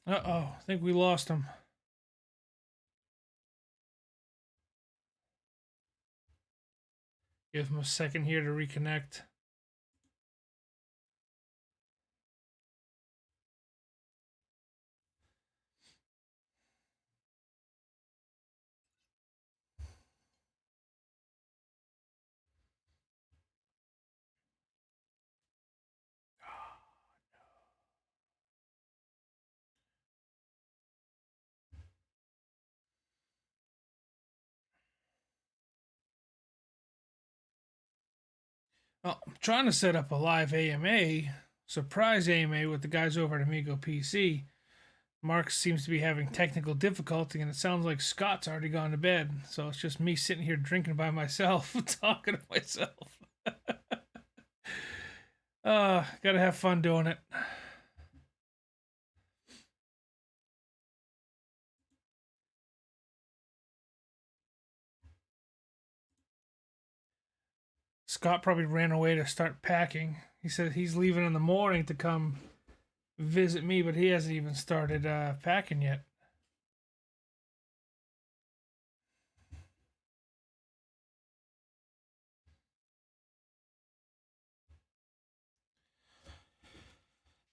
Uh-oh, I think we lost him. Give him a second here to reconnect. Well, I'm trying to set up a live AMA, surprise AMA with the guys over at Amigo PC. Mark seems to be having technical difficulty, and it sounds like Scott's already gone to bed. So it's just me sitting here drinking by myself, talking to myself. Gotta have fun doing it. Scott probably ran away to start packing. He said he's leaving in the morning to come visit me, but he hasn't even started packing yet.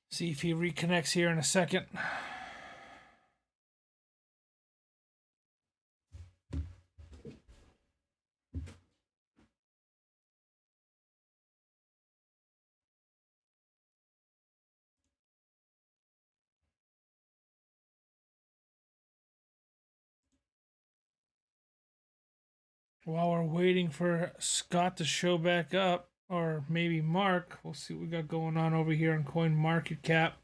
See if he reconnects here in a second. While we're waiting for Scott to show back up, or maybe Mark, we'll see what we got going on over here on Coin Market Cap,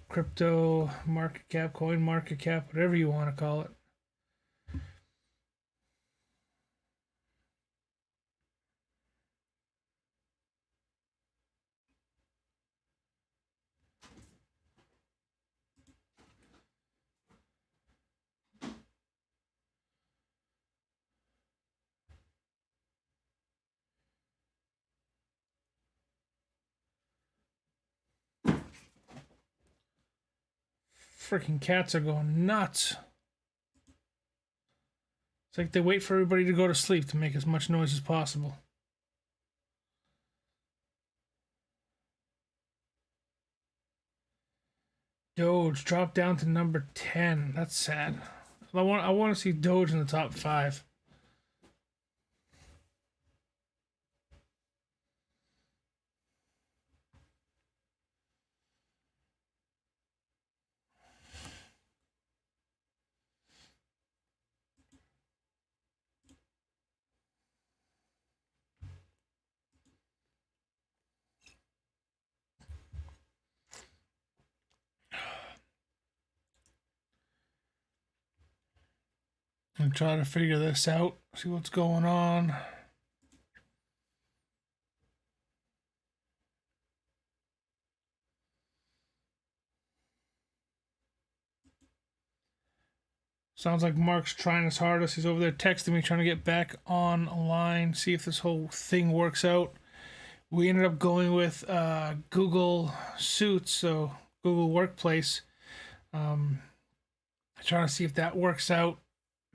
Crypto Market Cap, Coin Market Cap, whatever you want to call it. Freaking cats are going nuts. It's like they wait for everybody to go to sleep to make as much noise as possible. Doge dropped down to number 10. That's sad. I want to see Doge in the top 5. I'm trying to figure this out, see what's going on. Sounds like Mark's trying his hardest. He's over there texting me, trying to get back online, see if this whole thing works out. We ended up going with Google Suits, so Google Workplace. Trying to see if that works out.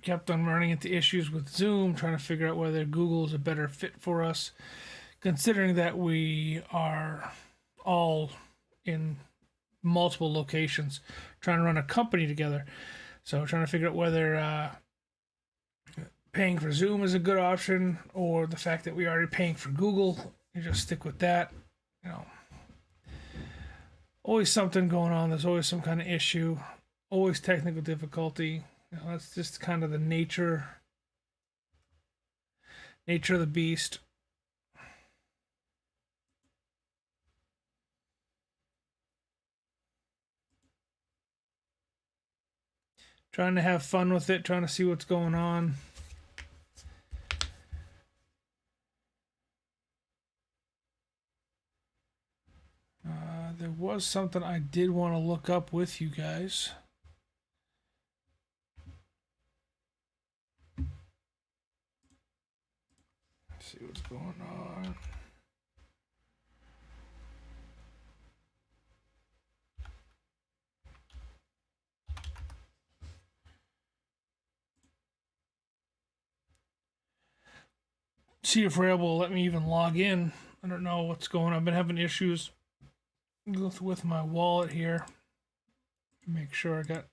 Kept on running into issues with Zoom, trying to figure out whether Google is a better fit for us, considering that we are all in multiple locations trying to run a company together. So trying to figure out whether paying for Zoom is a good option or the fact that we are already paying for Google. You just stick with that. You know, always something going on. There's always some kind of issue. Always technical difficulty. You know, that's just kind of the nature of the beast. Trying to have fun with it, trying to see what's going on. There was something I did want to look up with you guys. Let's see what's going on. see if Webull will let me even log in. I don't know what's going on. I've been having issues with my wallet here. Make sure I got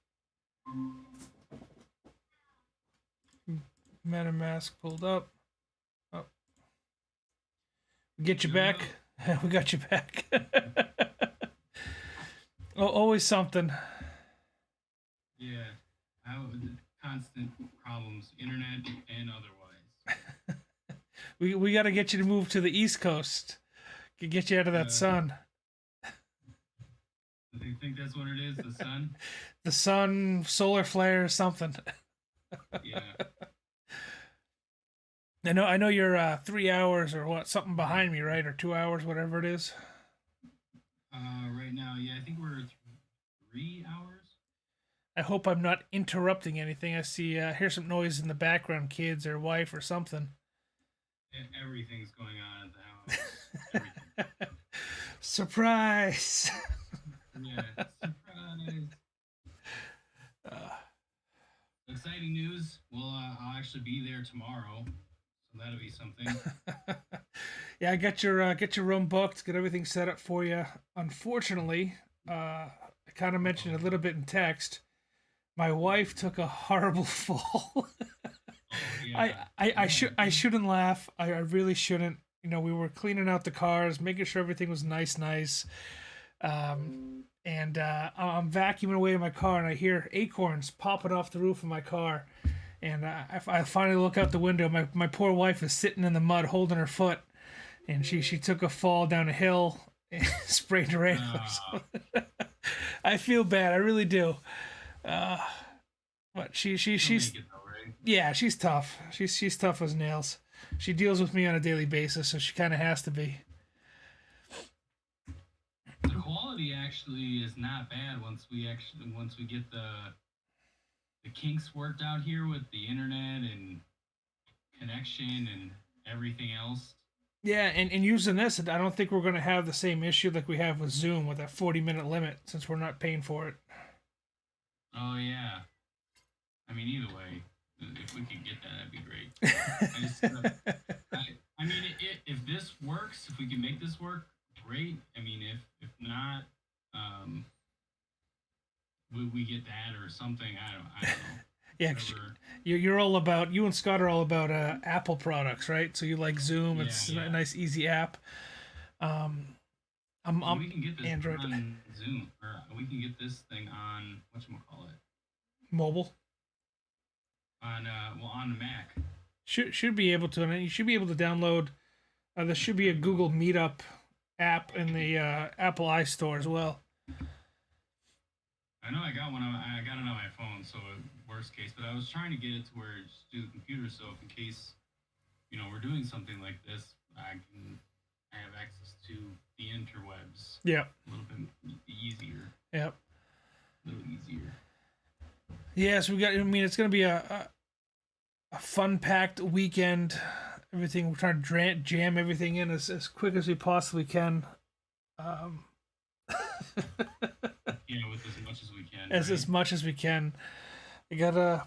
MetaMask pulled up. Oh. Get you back. We got you back. Oh, always something. Yeah, constant problems, internet and otherwise. We got to get you to move to the East Coast. Get you out of that sun. Do you think that's what it is? The sun? The sun, solar flare, or something. Yeah. I know you're 3 hours or what, something behind me, right? Or 2 hours, whatever it is. Right now, yeah, I think we're 3 hours. I hope I'm not interrupting anything. I see, hear some noise in the background, kids or wife or something. Everything's going on at the house. Everything. Surprise! Yeah, surprise. Exciting news. Well, I'll actually be there tomorrow, so that'll be something. Yeah, I got your room booked, get everything set up for you. Unfortunately, I kind of mentioned a little bit in text. My wife took a horrible fall. Oh, yeah. I shouldn't laugh. I really shouldn't. You know, we were cleaning out the cars, making sure everything was nice. And I'm vacuuming away in my car, and I hear acorns popping off the roof of my car. And I finally look out the window. My poor wife is sitting in the mud, holding her foot, and she took a fall down a hill and sprained her ankles. I feel bad. I really do. But she's yeah, she's tough. She's tough as nails. She deals with me on a daily basis, so she kind of has to be. The quality actually is not bad once we get the kinks worked out here with the internet and connection and everything else. Yeah, and using this, I don't think we're going to have the same issue like we have with Zoom with that 40-minute limit, since we're not paying for it. Oh yeah. I mean, either way, if we could get that, that'd be great. I mean, if this works, if we can make this work, great. I mean, if not, we get that or something. I don't know. Yeah, you're all about, you and Scott are all about Apple products, right? So you like Zoom. It's a nice, easy app. We can get this Android on Zoom, or we can get this thing on whatchamacallit? Mobile. On the Mac. Should be able to, and you should be able to download. There should be a Google Meetup app in the Apple iStore as well. I know I got one. I got it on my phone, so worst case. But I was trying to get it to where it's do the computer, so if in case, we're doing something like this, I have access to the interwebs. Yeah. A little bit easier. Yep. A little easier. Yes, we got. I mean, it's going to be a fun-packed weekend. Everything, we're trying to jam everything in as quick as we possibly can. With as much as we can. As much as we can. I got a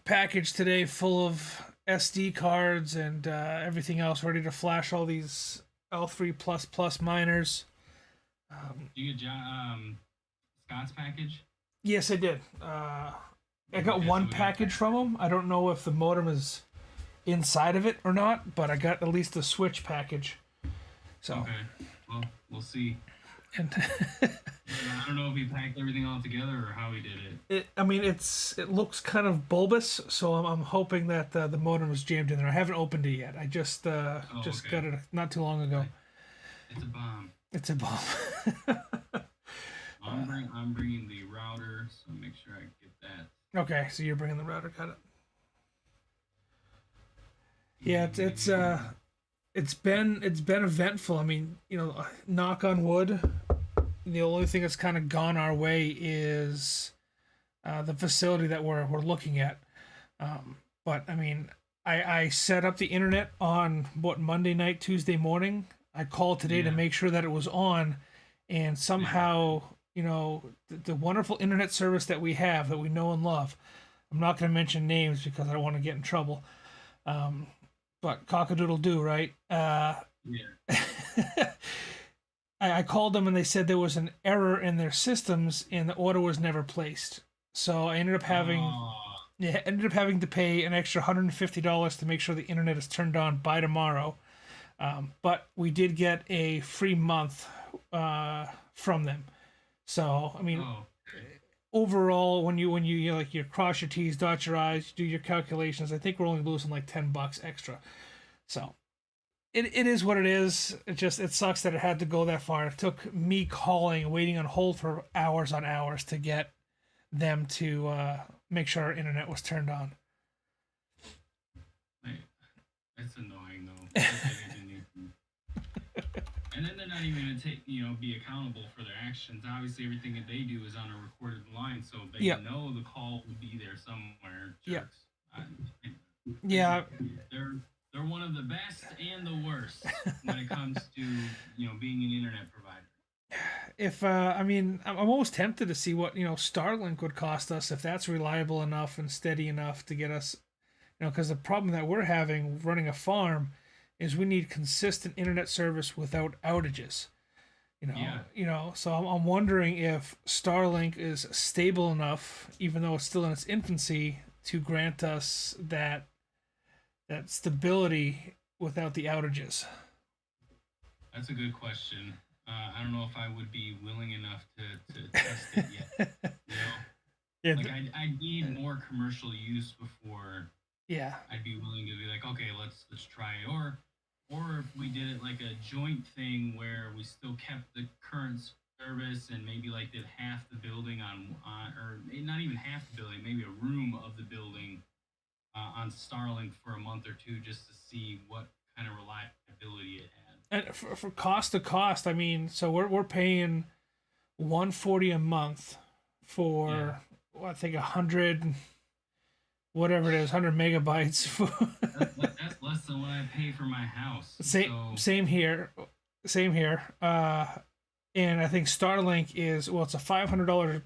package today full of SD cards and everything else ready to flash all these L3++ miners. Do you get Scott's package? Yes, I did. I got one package from him. I don't know if the modem is inside of it or not, but I got at least the switch package. So. Okay. Well, we'll see. And I don't know if he packed everything all together or how he did it. It looks kind of bulbous, so I'm hoping that the modem is jammed in there. I haven't opened it yet. I just got it not too long ago. It's a bomb. It's a bomb. I'm bringing the router, so make sure I get that. Okay, so you're bringing the router. Got it. Yeah, it's been eventful. I mean, knock on wood. The only thing that's kind of gone our way is the facility that we're looking at. But I mean, I set up the internet on Monday night, Tuesday morning. I called today to make sure that it was on, and somehow the wonderful internet service that we have, that we know and love. I'm not going to mention names because I don't want to get in trouble. but cockadoodle do, right? Yeah. I called them and they said there was an error in their systems and the order was never placed. So I ended up having Oh, yeah, ended up having to pay an extra $150 to make sure the internet is turned on by tomorrow. But we did get a free month from them. So I mean, oh, okay. overall, when you like you cross your T's, dot your I's, do your calculations, I think we're only losing like $10 extra. So it is what it is. It sucks that it had to go that far. It took me calling, waiting on hold for hours on hours to get them to make sure our internet was turned on. Like, that's annoying though. That's like I didn't even- And then they're not even gonna take, be accountable for their actions. Obviously, everything that they do is on a recorded line, so they Yeah, know the call will be there somewhere. yeah, Jerks. I, yeah. they're they're one of the best and the worst when it comes to being an internet provider. If I mean, I'm almost tempted to see what Starlink would cost us if that's reliable enough and steady enough to get us. Because the problem that we're having running a farm is we need consistent internet service without outages. Yeah, So I'm wondering if Starlink is stable enough, even though it's still in its infancy, to grant us that stability without the outages. that's a good question. I don't know if I would be willing enough to test it yet. You know, Yeah, like I need more commercial use before yeah, I'd be willing to be like, okay, let's try it. Or if we did it like a joint thing where we still kept the current service and maybe like did half the building on or not even half the building, maybe a room of the building on Starlink for a month or two just to see what kind of reliability it had. and for cost to cost, I mean, so we're paying 140 a month Yeah, for I think 100 whatever it is 100 megabytes for that's less than what I pay for my house. same So same here same here and I think Starlink is well it's a $500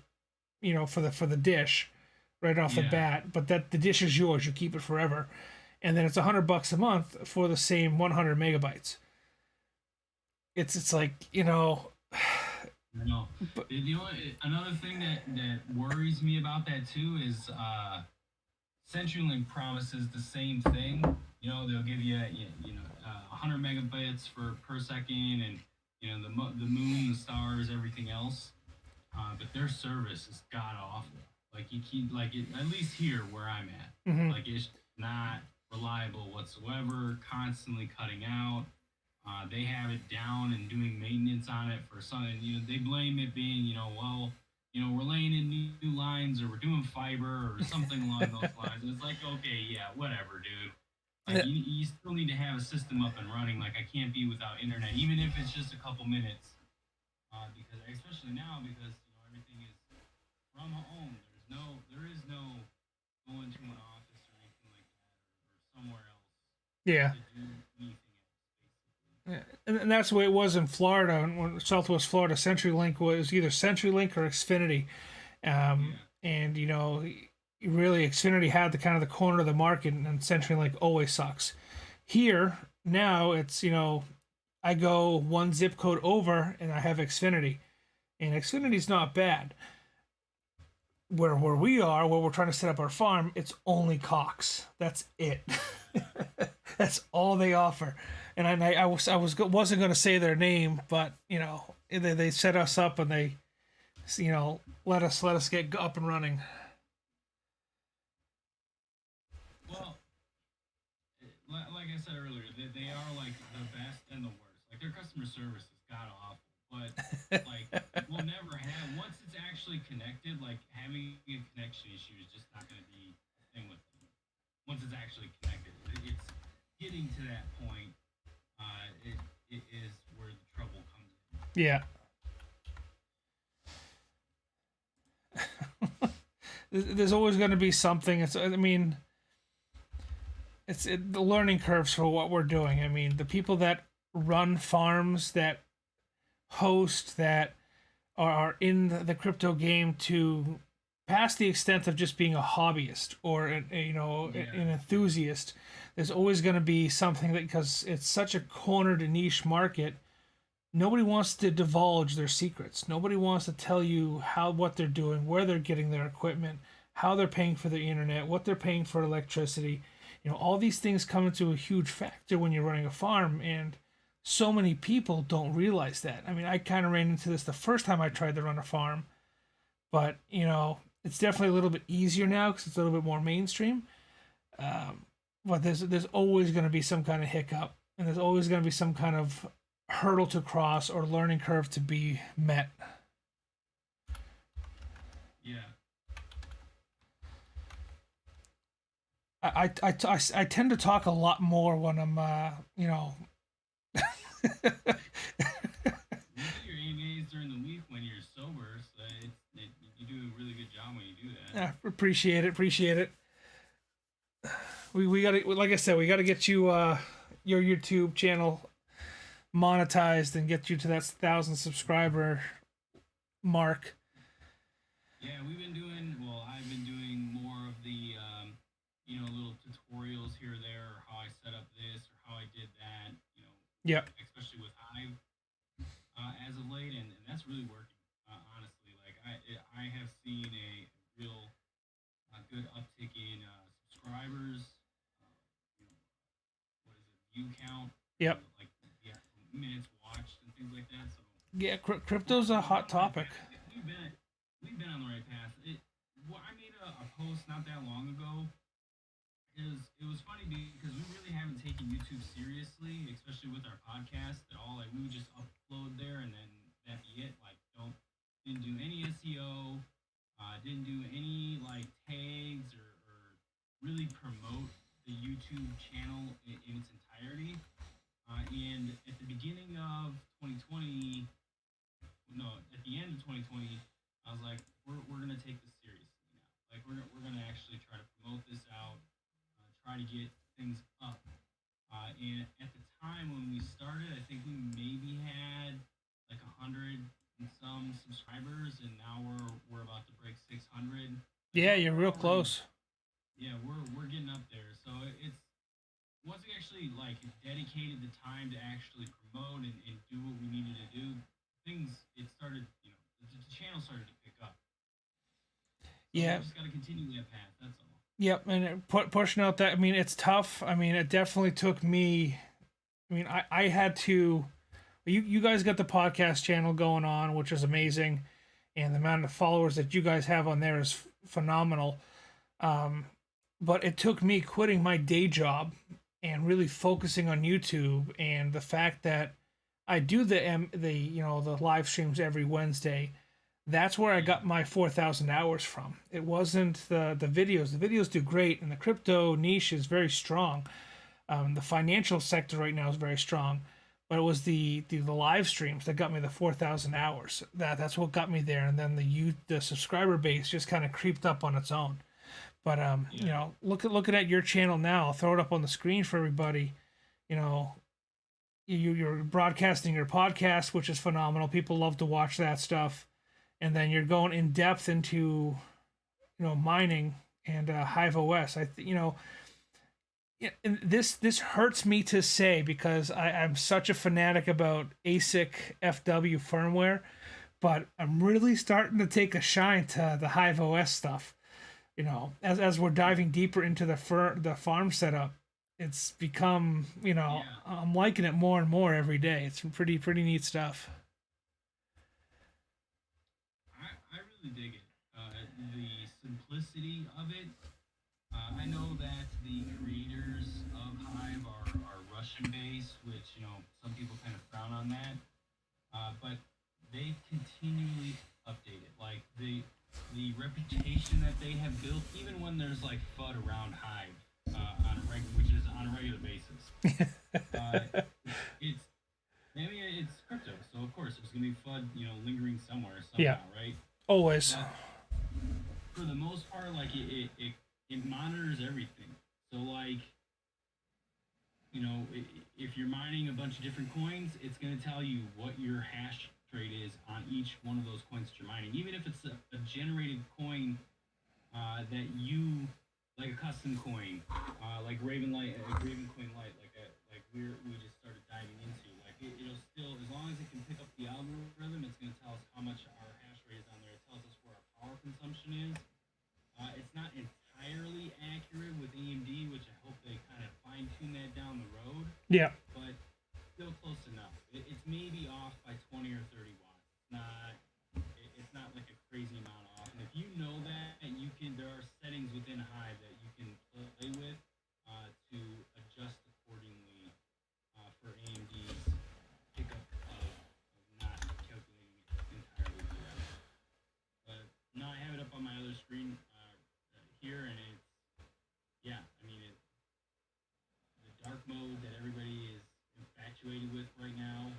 for the dish right off the yeah, bat, but that the dish is yours, you keep it forever, and then it's $100 a month for the same 100 megabytes. It's like I know. but The only another thing that worries me about that too is CenturyLink promises the same thing. They'll give you 100 megabits for per second, and the moon, the stars, everything else. But their service is god awful. Like you keep like it, at least here where I'm at, mhm. like it's not reliable whatsoever. Constantly cutting out. They have it down and doing maintenance on it for something. They blame it being, well, we're laying in new lines or we're doing fiber or something along those lines. And it's like, okay, yeah, whatever, dude. Like Yeah, you still need to have a system up and running. Like I can't be without internet, even if it's just a couple minutes. Because especially now, because everything is from home. There is no going to an office or anything like that, or somewhere else yeah. to do anything else, basically. Yeah, and that's the way it was in Florida. When Southwest Florida, CenturyLink was either CenturyLink or Xfinity, Yeah. and really Xfinity had the kind of the corner of the market, and CenturyLink always sucks. Here now, it's I go one zip code over, and I have Xfinity, and Xfinity's not bad. Where we are, where we're trying to set up our farm, it's only Cox. That's it. That's all they offer. And wasn't going to say their name, but they set us up and they let us get up and running. Well, like I said earlier, they are like the best and the worst. Like their customer service is god awful, but like we'll never have once it's actually connected. Like having a connection issue is just not going to be a thing with them. Once it's actually connected, it's getting to that point. It is where the trouble comes in. Yeah. There's always going to be something. I mean, the learning curves for what we're doing. I mean, the people that run farms, that host, that are in the crypto game to past the extent of just being a hobbyist or an enthusiast. There's always going to be something that, because it's such a cornered niche market, nobody wants to divulge their secrets. Nobody wants to tell you what they're doing, where they're getting their equipment, how they're paying for the internet, what they're paying for electricity. All these things come into a huge factor when you're running a farm, and so many people don't realize that. I mean, I kind of ran into this the first time I tried to run a farm, but it's definitely a little bit easier now because it's a little bit more mainstream. But there's always going to be some kind of hiccup, and there's always going to be some kind of hurdle to cross or learning curve to be met. Yeah. I tend to talk a lot more when I'm You get your AMAs during the week when you're sober, so you do a really good job when you do that. Appreciate it. We gotta, like I said, we gotta get you your YouTube channel monetized and get you to that 1,000 subscriber mark. Yeah, I've been doing more of the little tutorials here or there, or how I set up this or how I did that. Yep. Especially with Hive as of late, and that's really working. Honestly, like I have seen a real good uptick in subscribers. What is it? View count. Yep. Like minutes watched and things like that. So yeah, crypto's a hot topic. We've been on the right path. I made a post not that long ago. It was funny because we really haven't taken YouTube seriously, especially with our podcast at all. Like we would just upload there and then that be it. Like didn't do any SEO, didn't do any like tags or really promote the YouTube channel in its entirety. And at the beginning of 2020, at the end of 2020, I was like, we're gonna take this seriously now. Like we're gonna actually try to promote this out, try to get things up. And at the time when we started, I think we maybe had like 100 and some subscribers, and now we're about to break 600. Yeah, you're real close. Yeah, we're getting up there. So it's once we actually like dedicated the time to actually promote and do what we needed to do, it started, the channel started to pick up. So yeah, we just got to continue that path. That's all. Yep, and pushing out that. I mean, it's tough. I mean, it definitely took me. I mean, I had to. You guys got the podcast channel going on, which is amazing, and the amount of followers that you guys have on there is phenomenal. But it took me quitting my day job and really focusing on YouTube, and the fact that I do the live streams every Wednesday. That's where I got my 4,000 hours from. It wasn't the videos. The videos do great, and the crypto niche is very strong. The financial sector right now is very strong, but it was the live streams that got me the 4,000 hours. That's what got me there, and then the subscriber base just kind of creeped up on its own. But looking at your channel now, I'll throw it up on the screen for everybody. You're broadcasting your podcast, which is phenomenal. People love to watch that stuff. And then you're going in depth into, mining and Hive OS. This hurts me to say because I'm such a fanatic about ASIC FW firmware, but I'm really starting to take a shine to the Hive OS stuff. As we're diving deeper into the farm setup, it's become, I'm liking it more and more every day. It's pretty neat stuff. I really dig it. The simplicity of it. I know that the creators of Hive are Russian-based, which some people kind of frown on that. But they continually update it. Like the reputation that they have built, even when there's like FUD around Hive which is on a regular basis. It's crypto, so of course there's gonna be FUD, lingering somehow, right? Always. But for the most part, like it monitors everything. So like, if you're mining a bunch of different coins, it's gonna tell you what your hash rate is on each one of those coins that you're mining. Even if it's a generated coin that you like a custom coin, like Raven Coin Light, like we just started diving into. Like it'll still, as long as it can pick up the algorithm, it's going to tell us how much our hash rate is on there. It tells us where our power consumption is. It's not entirely accurate with AMD, which I hope they kind of fine tune that down the road, Yeah. but still close enough. It's maybe off by 20 or 30 watts. It's not like a crazy amount off. And if you know that, you can, there are settings within Hive that you can play with to adjust accordingly for AMD's pickup of not calculating it entirely correct. But now I have it up on my other screen here, and it's, yeah, I mean, the dark mode that everybody is infatuated with right now.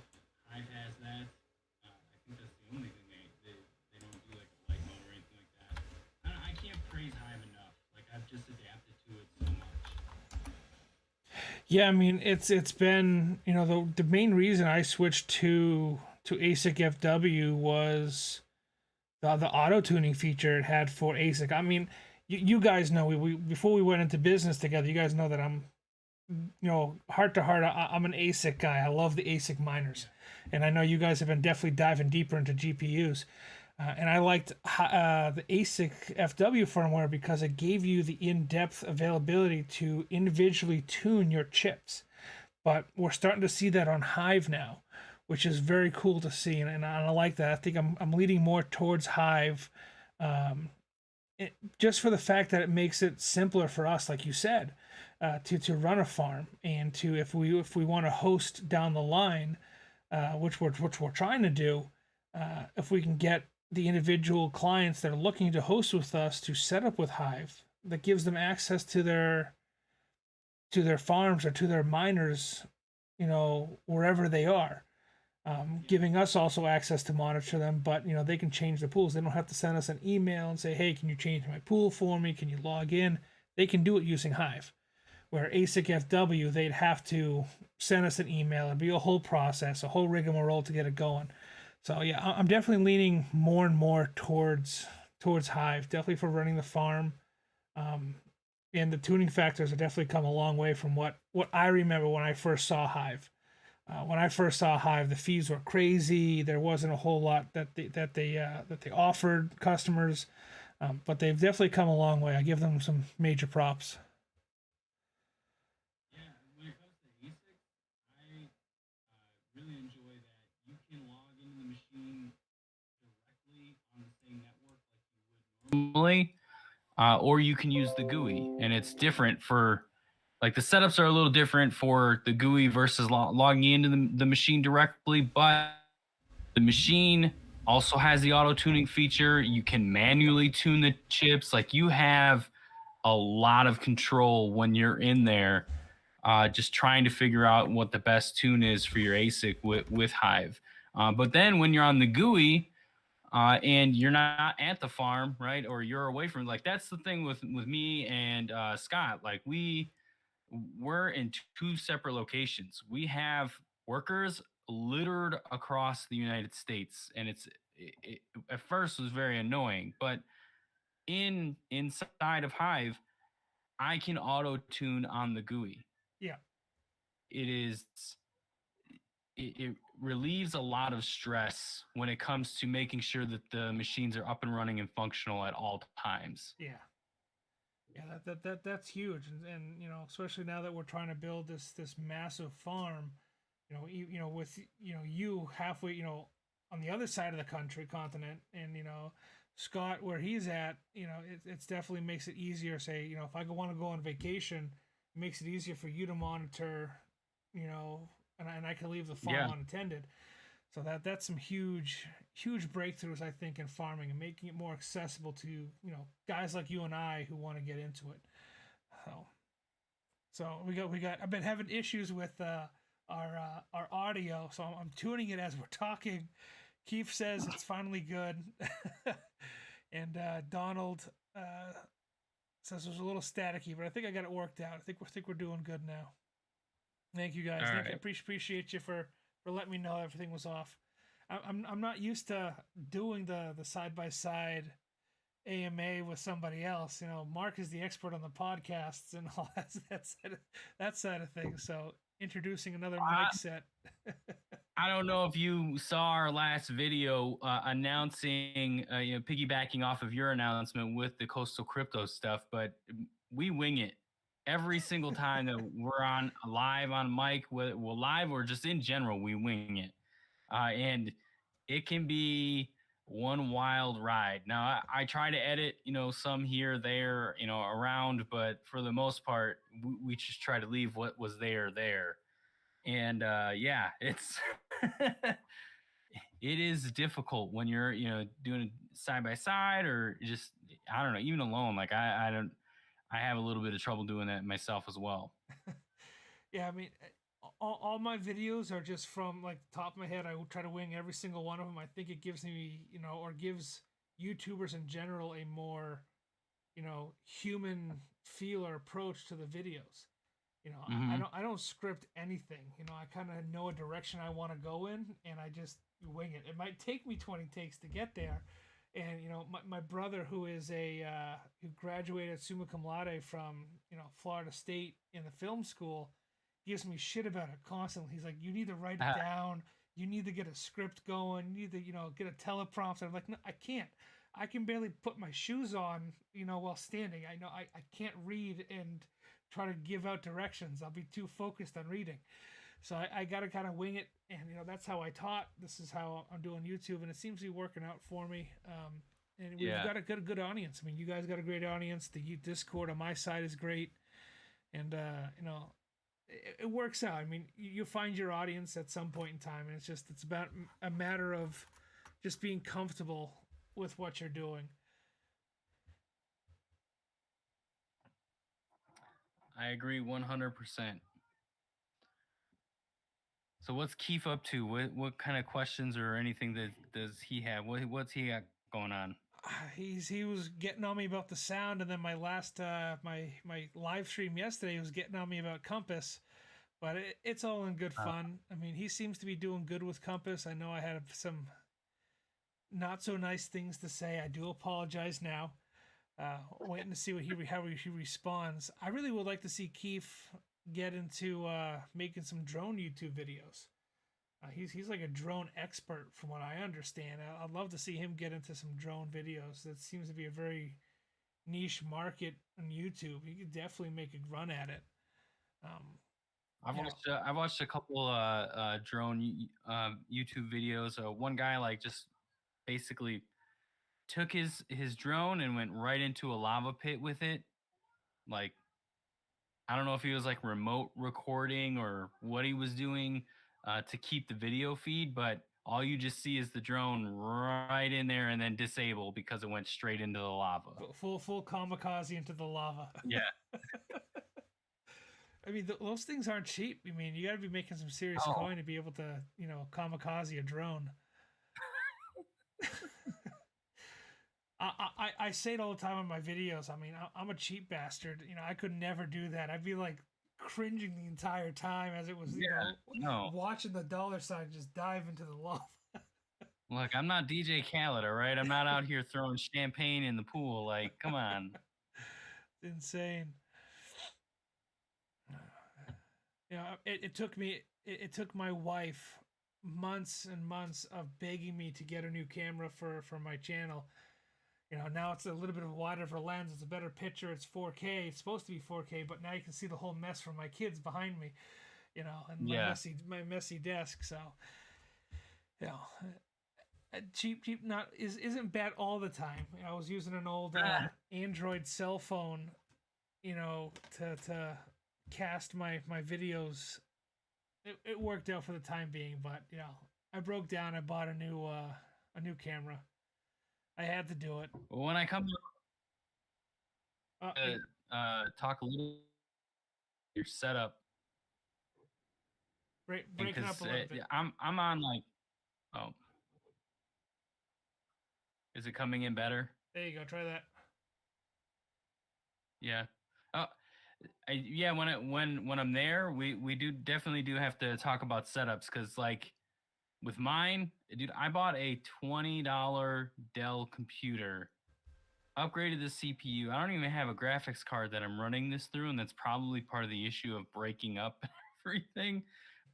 Hive has that. I think that's the only thing they don't do like a light mode or anything like that. I can't praise Hive enough. Like I've just adapted to it so much. Yeah, I mean it's been, you know, the main reason I switched to ASIC FW was the auto tuning feature it had for ASIC. I mean, you guys know we before we went into business together, you guys know that I'm, you know, heart to heart, I'm an ASIC guy. I love the ASIC miners, and I know you guys have been definitely diving deeper into GPUs. And I liked the ASIC FW firmware because it gave you the in-depth availability to individually tune your chips. But we're starting to see that on Hive now, which is very cool to see, and I like that. I think I'm leaning more towards Hive, um, just for the fact that it makes it simpler for us, like you said, to run a farm, and to, if we want to host down the line, which we're trying to do, if we can get the individual clients that are looking to host with us to set up with Hive, that gives them access to their farms or to their miners, you know, wherever they are. Giving us also access to monitor them, but you know they can change the pools. They don't have to send us an email and say, "Hey, can you change my pool for me? Can you log in?" They can do it using Hive. Where ASIC FW, they'd have to send us an email. It'd be a whole process, a whole rigmarole to get it going. So yeah, I'm definitely leaning more and more towards Hive, definitely for running the farm. Um, and the tuning factors have definitely come a long way from what I remember when I first saw Hive. When I first saw Hive, the fees were crazy. There wasn't a whole lot that they offered customers, but they've definitely come a long way. I give them some major props. Yeah, when it comes to ASIC, I really enjoy that you can log into the machine directly on the same network like you would normally, or you can use the GUI, and it's different for, like, the setups are a little different for the GUI versus logging into the machine directly, but the machine also has the auto tuning feature. You can manually tune the chips. Like, you have a lot of control when you're in there, just trying to figure out what the best tune is for your ASIC with Hive. But then when you're on the GUI, and you're not at the farm, right, or you're away from it, like, that's the thing with me and Scott. Like, we're in two separate locations. We have workers littered across the United States, and it at first was very annoying, but inside of Hive, I can auto tune on the GUI. Yeah, It is it relieves a lot of stress when it comes to making sure that the machines are up and running and functional at all times. yeah, yeah. That's huge, and you know, especially now that we're trying to build this massive farm, you know, with you halfway, on the other side of the continent, and Scott where he's at, it's definitely makes it easier. Say, if I want to go on vacation, it makes it easier for you to monitor, and I can leave the farm Yeah. unattended. So that's some huge breakthroughs, I think, in farming, and making it more accessible to guys like you and I who want to get into it. So we got. I've been having issues with our audio, so I'm tuning it as we're talking. Keith says it's finally good, and Donald says there's a little staticky, but I think I got it worked out. I think we're doing good now. Thank you guys. All Thank you. right. Appreciate you for letting me know everything was off. I'm not used to doing the side by side AMA with somebody else. You know, Mark is the expert on the podcasts and all that side of things. So introducing another mic set. I don't know if you saw our last video announcing, piggybacking off of your announcement with the coastal crypto stuff, but we wing it every single time that we're on live on mic, we're live or just in general, we wing it. And it can be one wild ride. Now, I try to edit, some here, there, around, but for the most part, we just try to leave what was there. And yeah, it's it is difficult when you're doing it side by side or just I don't know, even alone. Like I have a little bit of trouble doing that myself as well. Yeah, I mean, all my videos are just from like the top of my head. I will try to wing every single one of them. I think it gives me, or gives YouTubers in general a more, human feel or approach to the videos. Mm-hmm. I don't script anything. I kind of know a direction I want to go in, and I just wing it. It might take me 20 takes to get there. And my brother, who is who graduated summa cum laude from Florida State in the film school, gives me shit about it constantly. He's like, you need to write it down. You need to get a script going. You need to get a teleprompter. I'm like, no, I can't. I can barely put my shoes on, while standing. I know I can't read and try to give out directions. I'll be too focused on reading. So I got to kind of wing it. And, that's how I taught. This is how I'm doing YouTube. And it seems to be working out for me. And we've got a good audience. I mean, you guys got a great audience. The Discord on my side is great. And, it works out. I mean, you find your audience at some point in time. And it's about a matter of just being comfortable with what you're doing. I agree 100%. So what's Keith up to? What kind of questions or anything that does he have? What's he got going on? He was getting on me about the sound, and then my last my live stream yesterday was getting on me about Compass. But it's all in good fun. I mean, he seems to be doing good with Compass. I know I had some not so nice things to say. I do apologize now. Waiting to see how he responds. I really would like to see Keith get into making some drone YouTube videos. He's like a drone expert from what I understand. I'd love to see him get into some drone videos. That seems to be a very niche market on YouTube. He could definitely make a run at it. I've watched a couple drone YouTube videos. One guy like just basically took his drone and went right into a lava pit with it. Like I don't know if he was like remote recording or what he was doing to keep the video feed, but all you just see is the drone right in there and then disable because it went straight into the lava. Full kamikaze into the lava. Yeah. I mean, those things aren't cheap. I mean, you got to be making some serious coin to be able to, kamikaze a drone. I say it all the time in my videos. I mean, I'm a cheap bastard. I could never do that. I'd be like cringing the entire time as it was, watching the dollar sign just dive into the lava. Look, I'm not DJ Khaled, all right? I'm not out here throwing champagne in the pool. Like, come on. It's insane. It took my wife months and months of begging me to get a new camera for my channel. Now it's a little bit of a wider of a lens. It's a better picture. It's 4K. It's supposed to be 4K, but now you can see the whole mess from my kids behind me, and my messy desk. So, cheap isn't bad all the time. I was using an old Android cell phone, to cast my videos. It worked out for the time being, but I broke down. I bought a new camera. I had to do it. When I come talk a little your setup, breaking up a little bit. I'm on like, is it coming in better? There you go. Try that. Yeah. When I'm there, we definitely have to talk about setups because like with mine, dude, I bought a $20 Dell computer upgraded the CPU. I don't even have a graphics card that I'm running this through, and that's probably part of the issue of breaking up everything.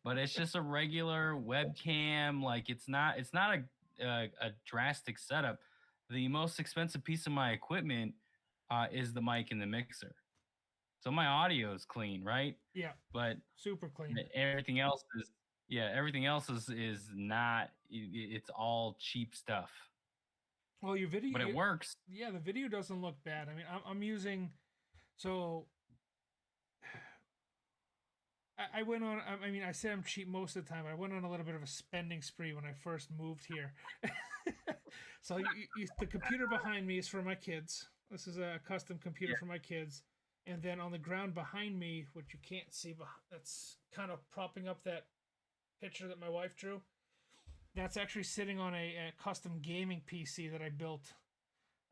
But it's just a regular webcam. Like it's not a drastic setup. The most expensive piece of my equipment is the mic and the mixer. So my audio is clean, right? Yeah, But super clean. everything else is everything else is not. It's all cheap stuff, Well, your but it video, works. yeah, the video doesn't look bad. I mean, I'm using, so I went on. I mean, I say I'm cheap most of the time. I went on a little bit of a spending spree when I first moved here. So the computer behind me is for my kids. This is a custom computer Yeah. for my kids. And then on the ground behind me, which you can't see, but that's kind of propping up that picture that my wife drew. That's actually sitting on a custom gaming PC that I built,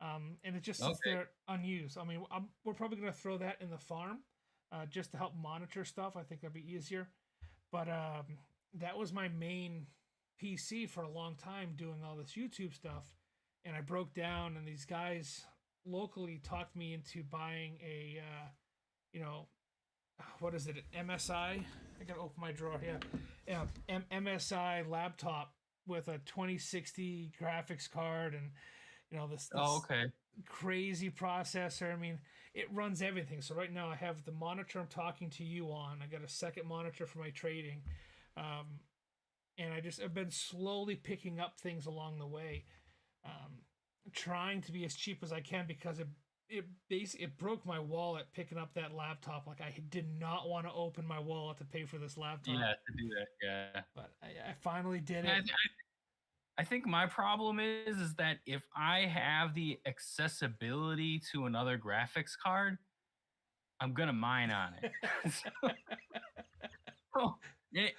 and it just sits Okay. there unused. I mean, we're probably going to throw that in the farm, just to help monitor stuff. I think that'd be easier. But that was my main PC for a long time, doing all this YouTube stuff, and I broke down, and these guys locally talked me into buying a, you know, what is it, an MSI? I gotta open my drawer here. Yeah, MSI laptop with a 2060 graphics card, and this Oh, okay. crazy processor. I mean, it runs everything. So right now I have the monitor I'm talking to you on. I got a second monitor for my trading, um, and I've been slowly picking up things along the way, um, trying to be as cheap as I can, because it broke my wallet picking up that laptop. Like, I did not want to open my wallet to pay for this laptop, Yeah, to do that. Yeah. but I finally did I, it. I think my problem is that if I have the accessibility to another graphics card, I'm gonna mine on it. So,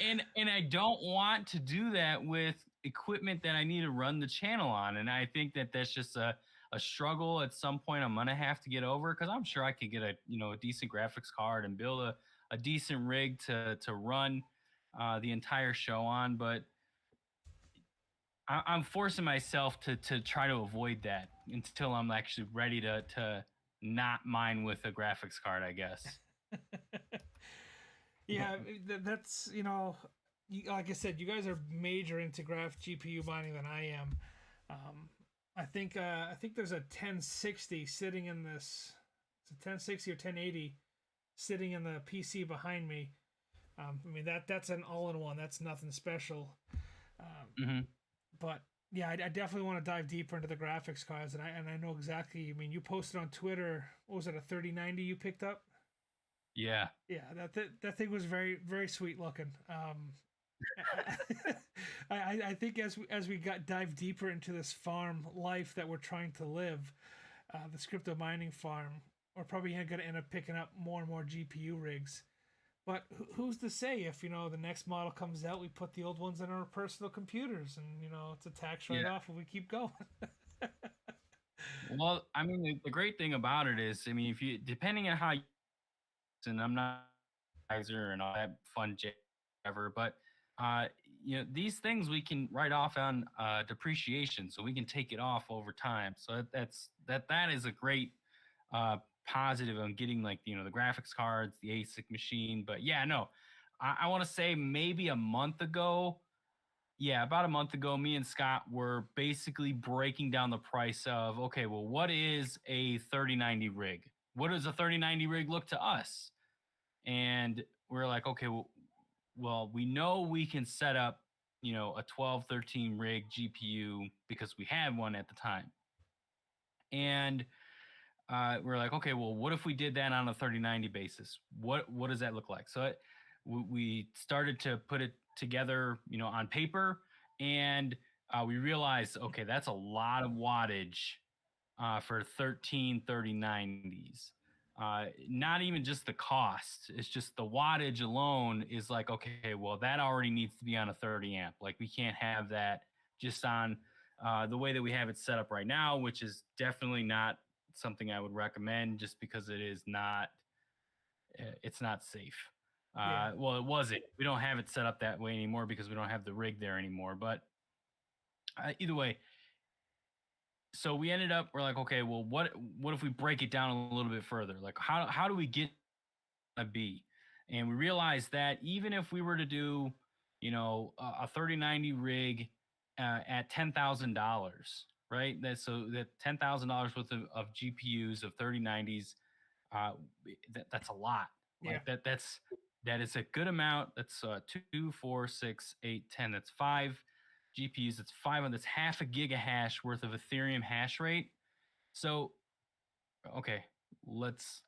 and I don't want to do that with equipment that I need to run the channel on. And I think that that's just a struggle at some point I'm gonna have to get over, because I'm sure I could get a decent graphics card and build a decent rig to run the entire show on. But I'm forcing myself to try to avoid that until I'm actually ready to not mine with a graphics card, I guess. Yeah, that's, like I said, you guys are major into graph GPU mining than I am. I think there's a 1060 sitting in this. It's a 1060 or 1080 sitting in the PC behind me. I mean, that's an all-in-one. That's nothing special. Hmm. But yeah, I definitely want to dive deeper into the graphics cards, and I know exactly. I mean, you posted on Twitter. What was it, a 3090 you picked up? Yeah. Yeah, that thing was very, very sweet looking. I think as we got dive deeper into this farm life that we're trying to live, this crypto mining farm, we're probably going to end up picking up more and more GPU rigs. But who's to say if the next model comes out, we put the old ones in our personal computers, and it's a tax write Yeah. off if we keep going. Well, I mean, the great thing about it is, I mean, if you depending on how you, and I'm not an advisor and all that fun jazz ever, but these things we can write off on depreciation, so we can take it off over time. So that is a great positive on getting, like, the graphics cards, the ASIC machine. But yeah, no, I want to say maybe a month ago. Yeah, about a month ago, me and Scott were basically breaking down the price of, okay, well, what is a 3090 rig? What does a 3090 rig look to us? And we're like, okay, well, we know we can set up, a 12, 13 rig GPU because we had one at the time. And we're like, okay, well, what if we did that on a 3090 basis? What does that look like? So we started to put it together, on paper, and we realized, okay, that's a lot of wattage for 13 3090s. Not even just the cost, it's just the wattage alone is like, okay, well, that already needs to be on a 30 amp. Like, we can't have that just on the way that we have it set up right now, which is definitely not something I would recommend, just because it's not safe. Yeah. Well, it wasn't. We don't have it set up that way anymore because we don't have the rig there anymore. But either way, so we ended up, we're like, okay, well, what if we break it down a little bit further? Like, how do we get a B? And we realized that even if we were to do, a 3090 rig at $10,000, right? That $10,000 worth of GPUs of 3090s, uh, that's a lot. Yeah. Like that is a good amount. That's 2, 4, 6, 8, 10. That's 5 GPUs. That's that's half a gigahash worth of Ethereum hash rate. So, okay, let's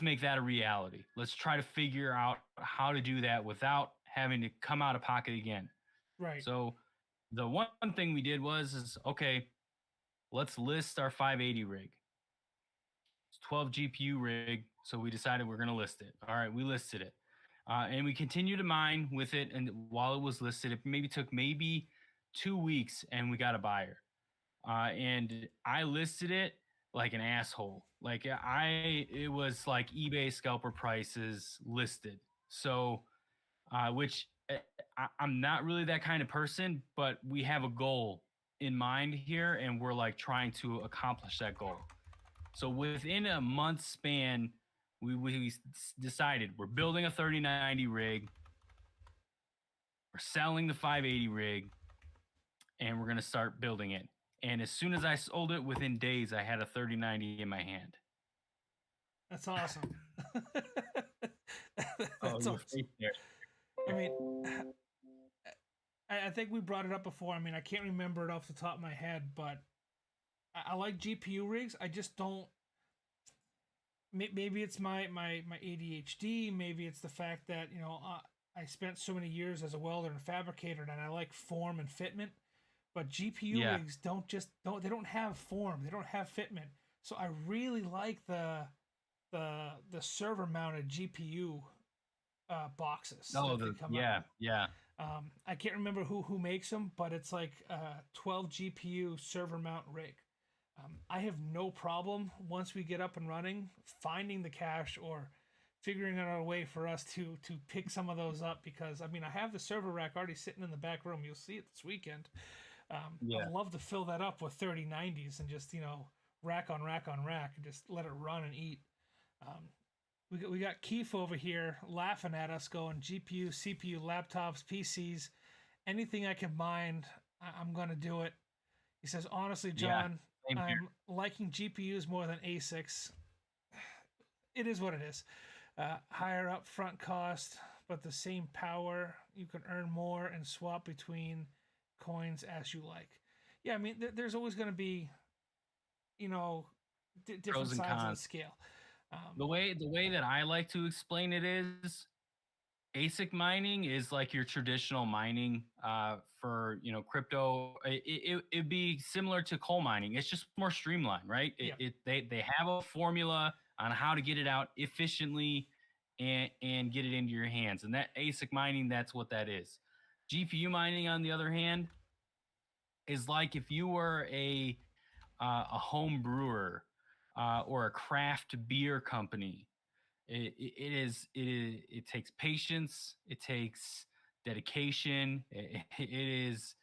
make that a reality. Let's try to figure out how to do that without having to come out of pocket again. Right. So the one thing we did is okay, let's list our 580 rig. It's 12 GPU rig, so we decided we're going to list it. All right, we listed it. And we continued to mine with it, and while it was listed, it took 2 weeks, and we got a buyer. And I listed it like an asshole. Like it was like eBay scalper prices listed. So, which I'm not really that kind of person, but we have a goal in mind here, and we're like trying to accomplish that goal. So within a month span, we decided we're building a 3090 rig, we're selling the 580 rig, and we're gonna start building it. And as soon as I sold it, within days, I had a 3090 in my hand. That's awesome. Oh, That's your awesome. face there. I mean, I think we brought it up before. I mean, I can't remember it off the top of my head, but I like GPU rigs. I just don't. Maybe it's my ADHD. Maybe it's the fact that I spent so many years as a welder and fabricator, and I like form and fitment. But GPU Yeah. rigs don't have form. They don't have fitment. So I really like the server mounted GPU boxes Oh, that they come yeah, out yeah. with. I can't remember who makes them, but it's like 12 GPU server mount rig. I have no problem once we get up and running finding the cache or figuring out a way for us to pick some of those up, because I mean I have the server rack already sitting in the back room. You'll see it this weekend. Yeah. I'd love to fill that up with 3090s and just rack on rack on rack and just let it run and eat. We got Keith over here laughing at us, going GPU, CPU, laptops, PCs, anything I can mine, I'm gonna do it. He says, honestly, John, Same here. I'm liking GPUs more than ASICs. It is what it is. Higher upfront cost, but the same power. You can earn more and swap between coins as you like. Yeah, I mean, there's always going to be, different Pros and sides of the cons. scale. The way that I like to explain it is ASIC mining is like your traditional mining for crypto. It'd be similar to coal mining. It's just more streamlined, right? Yeah. They have a formula on how to get it out efficiently and get it into your hands. And that ASIC mining, that's what that is. GPU mining, on the other hand, is like if you were a home brewer or a craft beer company. It takes patience, it takes dedication. It is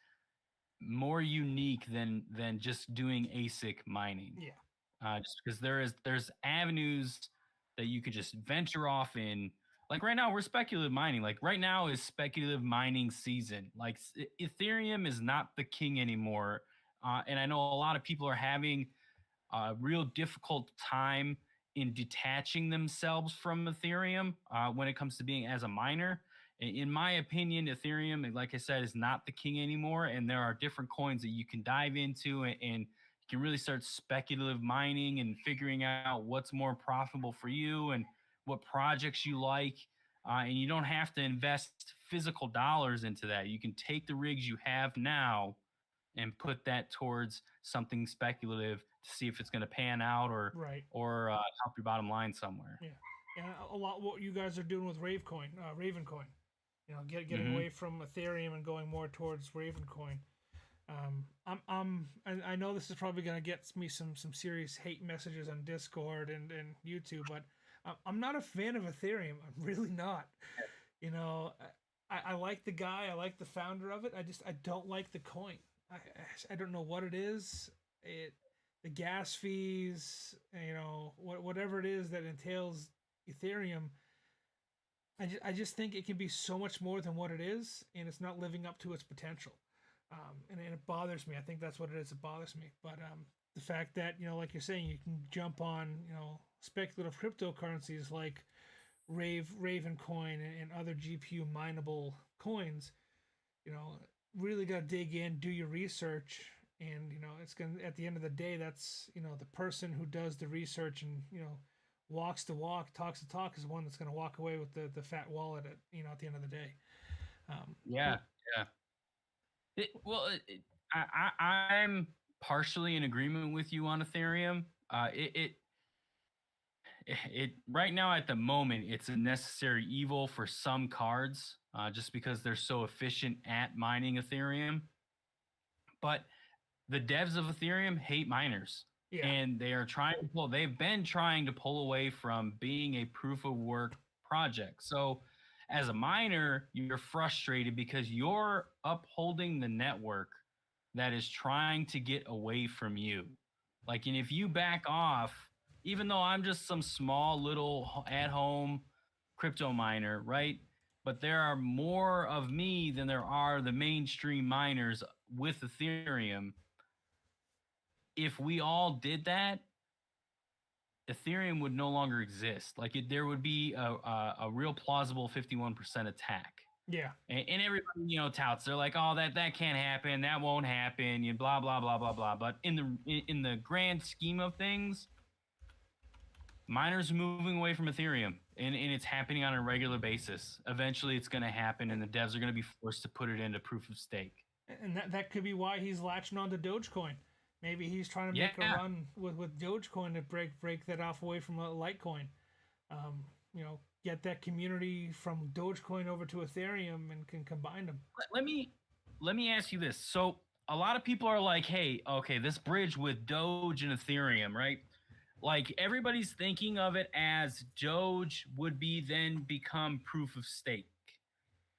more unique than just doing ASIC mining. Yeah. Just because there's avenues that you could just venture off in. Like right now, we're speculative mining. Like right now is speculative mining season. Like Ethereum is not the king anymore, and I know a lot of people are having a real difficult time in detaching themselves from Ethereum when it comes to being as a miner. In my opinion, Ethereum, like I said, is not the king anymore, and there are different coins that you can dive into, and you can really start speculative mining and figuring out what's more profitable for you and what projects you like. And you don't have to invest physical dollars into that. You can take the rigs you have now and put that towards something speculative to see if it's going to pan out or Right. help your bottom line somewhere. Yeah. And a lot what you guys are doing with Ravencoin. Getting Mhm. away from Ethereum and going more towards Ravencoin. I know this is probably gonna get me some serious hate messages on Discord and YouTube, but I'm not a fan of Ethereum. I'm really not. I like the guy. I like the founder of it. I don't like the coin. I don't know what it is. the gas fees, whatever it is that entails Ethereum. I just think it can be so much more than what it is, and it's not living up to its potential. And it bothers me. I think that's what it is. It bothers me. But the fact that, like you're saying, you can jump on, speculative cryptocurrencies like Raven coin and other GPU mineable coins, really got to dig in, do your research. And, it's going to, at the end of the day, that's, the person who does the research and, walks the walk, talks the talk is the one that's going to walk away with the fat wallet at, at the end of the day. Yeah. I'm partially in agreement with you on Ethereum. It right now at the moment it's a necessary evil for some cards, just because they're so efficient at mining Ethereum. But the devs of Ethereum hate miners. Yeah. And they've been trying to pull away from being a proof of work project. So as a miner, you're frustrated because you're upholding the network that is trying to get away from you. Like, and if you back off, even though I'm just some small little at home crypto miner, right? But there are more of me than there are the mainstream miners with Ethereum. If we all did that, Ethereum would no longer exist. Like there would be a real plausible 51% attack. Yeah. And everybody, touts. They're like, oh, that can't happen. That won't happen. You blah, blah, blah, blah, blah. But in the grand scheme of things, miners are moving away from Ethereum. And it's happening on a regular basis. Eventually it's going to happen, and the devs are going to be forced to put it into proof of stake. And that could be why he's latching on to Dogecoin. Maybe he's trying to make a run with Dogecoin to break that off away from Litecoin. Get that community from Dogecoin over to Ethereum and can combine them. Let me ask you this. So a lot of people are like, hey, okay, this bridge with Doge and Ethereum, right? Like everybody's thinking of it as Doge would be then become proof of stake.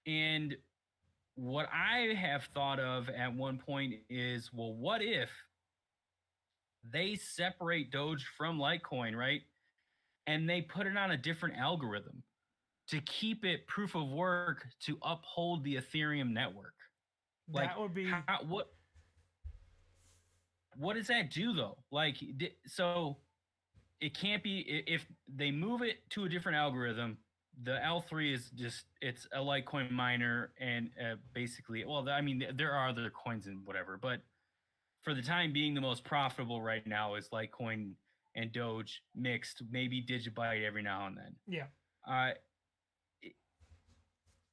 And what I have thought of at one point is, well, what if they separate Doge from Litecoin, right? And they put it on a different algorithm to keep it proof of work to uphold the Ethereum network. That would be what does that do though? Like, so it can't be, if they move it to a different algorithm. The L3 is just, it's a Litecoin miner, and basically, well, I mean, there are other coins and whatever, but for the time being, the most profitable right now is Litecoin and Doge mixed, maybe Digibyte every now and then. Yeah.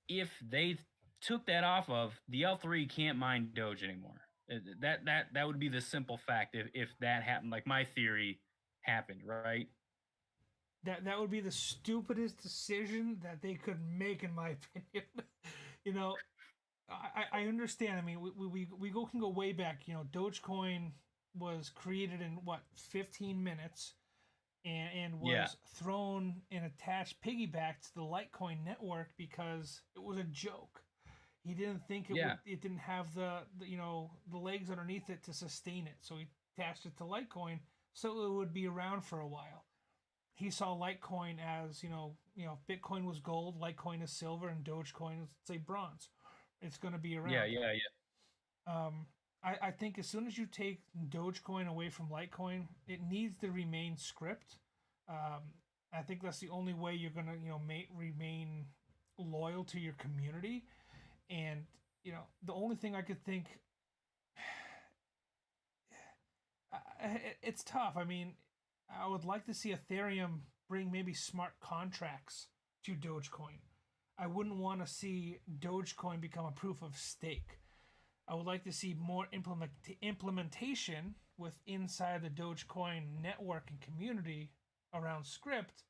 If they took that off of, the L3 can't mine Doge anymore. That would be the simple fact if that happened, like my theory happened, right? That would be the stupidest decision that they could make, in my opinion. I understand. I mean, we can go way back. Dogecoin was created in 15 minutes, and was thrown and attached, piggybacked to the Litecoin network because it was a joke. He didn't think it didn't have the legs underneath it to sustain it, so he attached it to Litecoin so it would be around for a while. He saw Litecoin as Bitcoin was gold, Litecoin is silver, and Dogecoin is, say, bronze. It's going to be around. Yeah. I think as soon as you take Dogecoin away from Litecoin, it needs to remain script. I think that's the only way you're going to remain loyal to your community. And the only thing I could think, it's tough. I mean, I would like to see Ethereum bring maybe smart contracts to Dogecoin. I wouldn't want to see Dogecoin become a proof of stake. I would like to see more implementation with inside the Dogecoin network and community around script,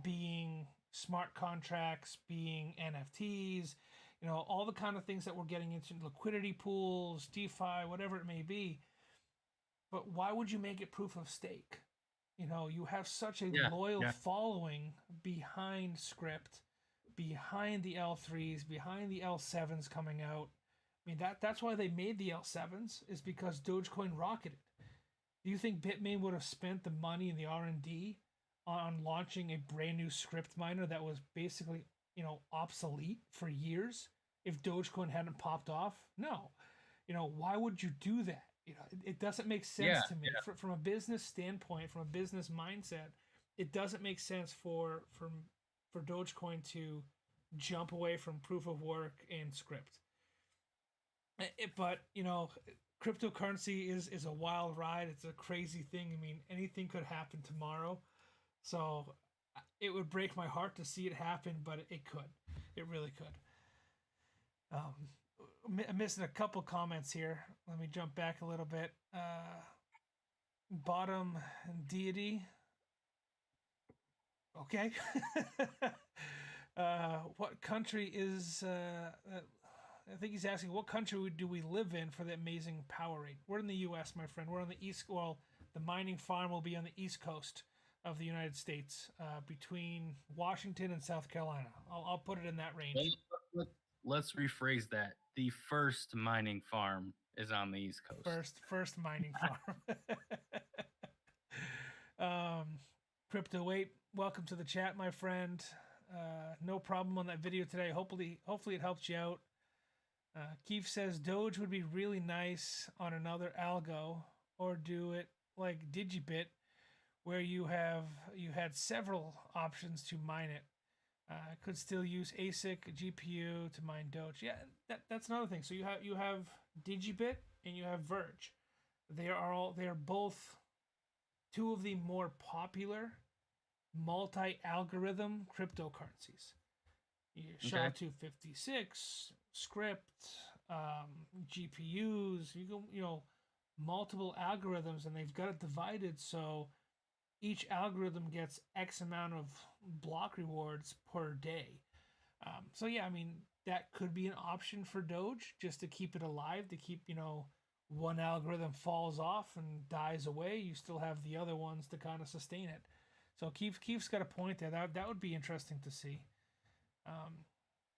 being smart contracts, being NFTs, all the kind of things that we're getting into, liquidity pools, DeFi, whatever it may be. But why would you make it proof of stake? You have such a loyal following behind script, behind the L3s, behind the L7s coming out. I mean, that's why they made the L7s, is because Dogecoin rocketed. Do you think Bitmain would have spent the money in the R&D on launching a brand new script miner that was basically, obsolete for years if Dogecoin hadn't popped off? No. Why would you do that? It doesn't make sense Yeah, to me. From a business standpoint, from a business mindset, it doesn't make sense for Dogecoin to jump away from proof of work and script. But cryptocurrency is a wild ride. It's a crazy thing. I mean, anything could happen tomorrow. So it would break my heart to see it happen, but it could. It really could. I'm missing a couple comments here. Let me jump back a little bit. Bottom deity. Okay. What country is? I think he's asking what country do we live in for the amazing power rate. We're in the U.S., my friend. We're on the east. Well, the mining farm will be on the east coast of the United States, between Washington and South Carolina. I'll put it in that range. Let's rephrase that. The first mining farm is on the East Coast. First mining farm. Crypto 8, welcome to the chat, my friend. No problem on that video today. Hopefully it helps you out. Keith says Doge would be really nice on another algo, or do it like Digibit, where you had several options to mine it. Could still use ASIC GPU to mine Doge. Yeah, that's another thing. So you have Digibit and you have Verge. They are both two of the more popular multi-algorithm cryptocurrencies. SHA-256, Script, GPUs. You go, multiple algorithms, and they've got it divided so each algorithm gets X amount of block rewards per day. So yeah, I mean that could be an option for Doge just to keep it alive, to keep one algorithm falls off and dies away, you still have the other ones to kind of sustain it. So Keith's got a point there. That would be interesting to see.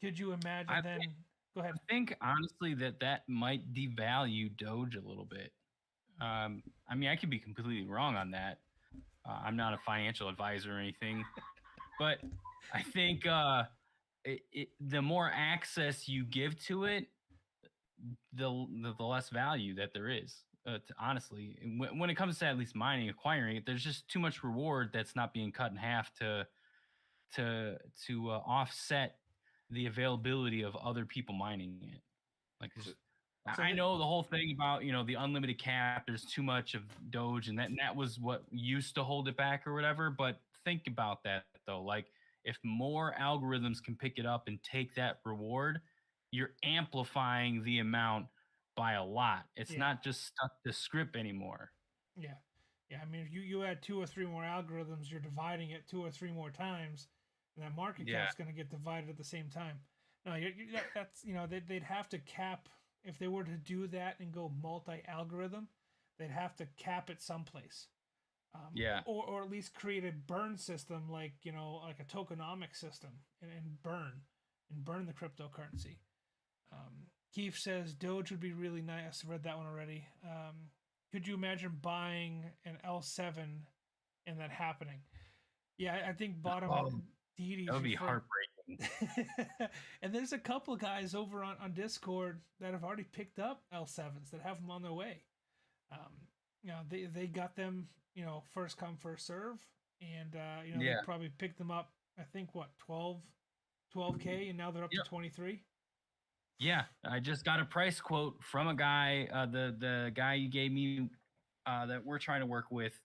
Could you imagine Go ahead. I think honestly that might devalue Doge a little bit. I mean, I could be completely wrong on that. I'm not a financial advisor or anything, but I think the more access you give to it, the less value that there is. Honestly, when it comes to at least mining, acquiring it, there's just too much reward that's not being cut in half to offset the availability of other people mining it. Like, I know the whole thing about the unlimited cap. There's too much of Doge, and that was what used to hold it back or whatever. But think about that though. Like, if more algorithms can pick it up and take that reward, you're amplifying the amount by a lot. It's not just stuck to script anymore. Yeah. I mean, if you add 2 or 3 more algorithms, you're dividing it 2 or 3 more times, and that market cap's going to get divided at the same time. No, that's they'd have to cap. If they were to do that and go multi-algorithm, they'd have to cap it someplace. Or at least create a burn system, like like a tokenomic system, and burn the cryptocurrency. Keith says Doge would be really nice. I read that one already. Could you imagine buying an L7 and that happening? Yeah, I think bottom that would be heartbreaking. And there's a couple of guys over on Discord that have already picked up L7s that have them on their way. They got them, first come first serve, and they probably picked them up. I think 12K, and now they're up to 23. Yeah, I just got a price quote from a guy, the guy you gave me that we're trying to work with.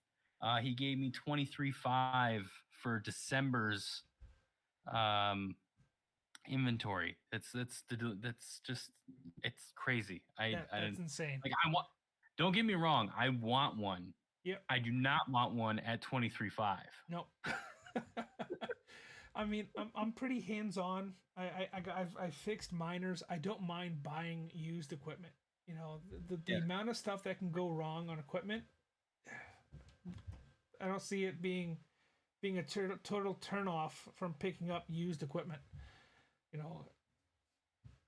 He gave me 23.5 for December's inventory. That's just, it's crazy. That's insane. Like, don't get me wrong, I want one. Yep. I do not want one at 23.5. Nope. I mean, I'm pretty hands-on. I fixed miners. I don't mind buying used equipment. The amount of stuff that can go wrong on equipment, I don't see it being a total turn off from picking up used equipment.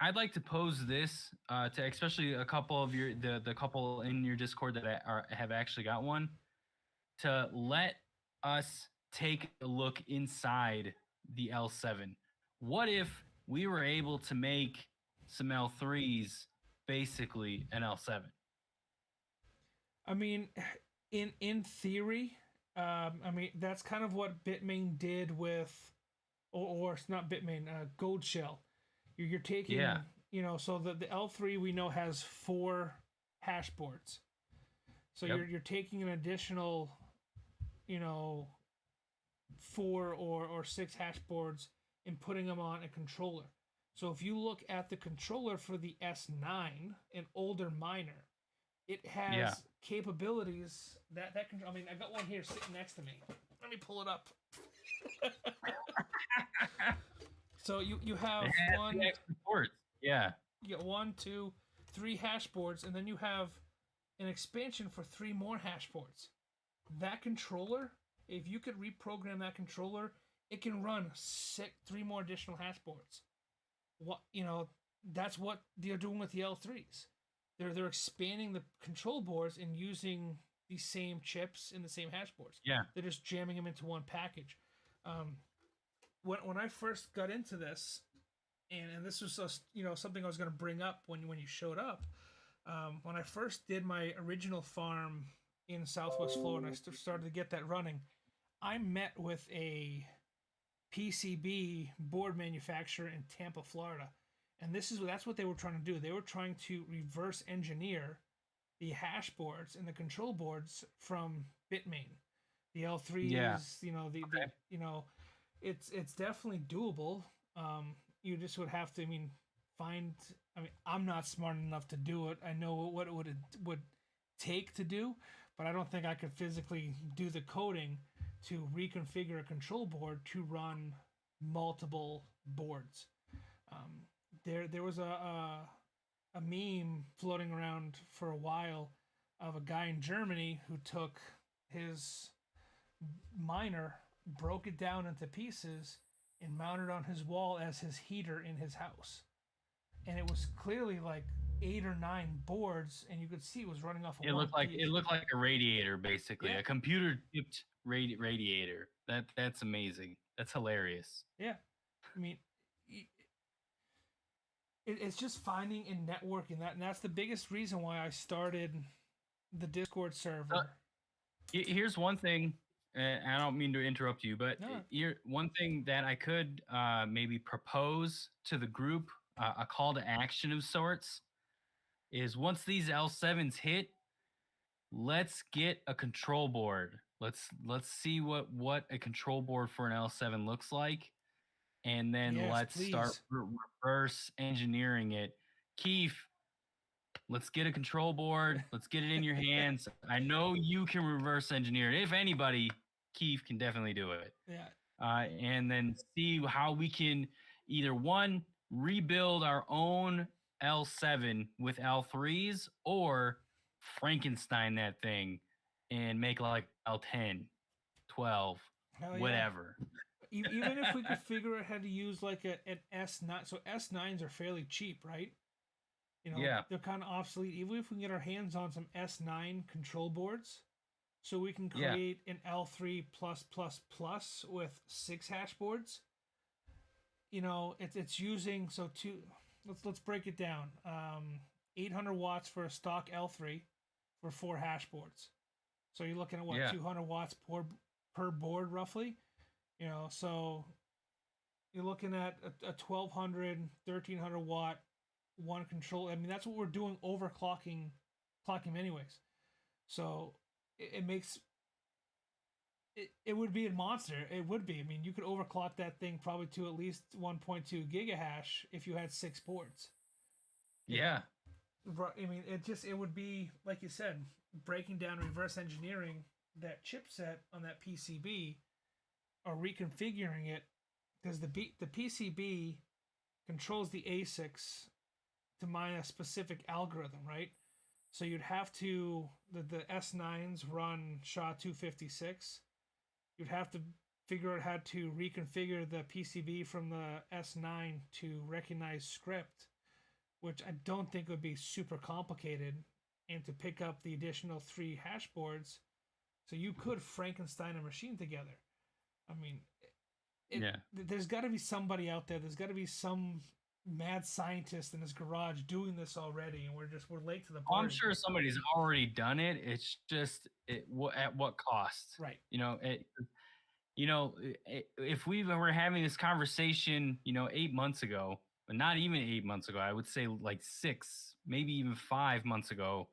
I'd like to pose this to especially a couple of the couple in your Discord that have actually got one, to let us take a look inside the L7. What if we were able to make some L3s basically an L7? I mean, in theory, I mean that's kind of what Bitmain did with, or it's not Bitmain, Gold Shell. You're Yeah. taking, so the L3 we know has 4 hash boards. So Yep. you're taking an additional, you know, 4 or 6 hash boards and putting them on a controller. So if you look at the controller for the S9, an older miner, it has Yeah. capabilities that control. I mean, I got one here sitting next to me. Let me pull it up. So you have It has one, the extra ports. Yeah. you get 1, 2, 3 hash boards, and then you have an expansion for 3 more hash boards. That controller, if you could reprogram that controller, it can run 3 more additional hash boards. What that's what they're doing with the L3s. They're expanding the control boards and using the same chips in the same hash boards. Yeah. They're just jamming them into one package. When I first got into this, and this was something I was going to bring up when you showed up. When I first did my original farm in Southwest Florida, and I started to get that running, I met with a PCB board manufacturer in Tampa, Florida, and that's what they were trying to do. They were trying to reverse engineer the hash boards and the control boards from Bitmain, the L3s. Yeah. The it's definitely doable. You just would have to, find. I'm not smart enough to do it. I know what it would take to do, but I don't think I could physically do the coding to reconfigure a control board to run multiple boards. There was a meme floating around for a while of a guy in Germany who took his miner, broke it down into pieces, and mounted on his wall as his heater in his house. And it was clearly like 8 or 9 boards, and you could see it was running off of It one looked like piece. it looked like a radiator, basically, Yeah. a computer chipped radiator. That's amazing. That's hilarious. Yeah, I mean, it's just finding and networking and that's the biggest reason why I started the Discord server. Here's one thing, and I don't mean to interrupt you, but No. one thing that I could maybe propose to the group, a call to action of sorts, is once these L7s hit, let's get a control board. Let's see what a control board for an L7 looks like, and then Yes, let's please. start reverse engineering it. Keith, let's get a control board. Let's get it in your hands. I know you can reverse engineer it. If anybody, Keith can definitely do it. Yeah. And then see how we can either one, rebuild our own L7 with L3s, or Frankenstein that thing and make like L10, 12, Hell yeah. whatever. Even if we could figure out how to use like an S9, so S9s are fairly cheap, right? Yeah. They're kind of obsolete. Even if we can get our hands on some S9 control boards, so we can create an L3+++ with 6 hash boards. It's using let's break it down. 800 watts for a stock L3 for 4 hash boards. So you're looking at what, 200 watts per board roughly. So you're looking at a 1200, 1300 watt one control. I mean, that's what we're doing overclocking anyways. So it makes it would be a monster. It would be. I mean, you could overclock that thing probably to at least 1.2 gigahash if you had 6 boards. Yeah. I mean, it would be, like you said, breaking down, reverse engineering that chipset on that PCB, or reconfiguring it, because the PCB controls the ASICs to mine a specific algorithm, right? So you'd have to the S9s run SHA-256. You'd have to figure out how to reconfigure the PCB from the S9 to recognize script. which I don't think would be super complicated, and to pick up the additional 3 hash boards, so you could Frankenstein a machine together. I mean, Yeah. there's got to be somebody out there. There's got to be some mad scientist in his garage doing this already, and we're late to the Oh, I'm party. sure somebody's already done it. It's just at what cost? Right. If we were having this conversation, 8 months ago, but not even 8 months ago, I would say like 6, maybe even 5 months ago,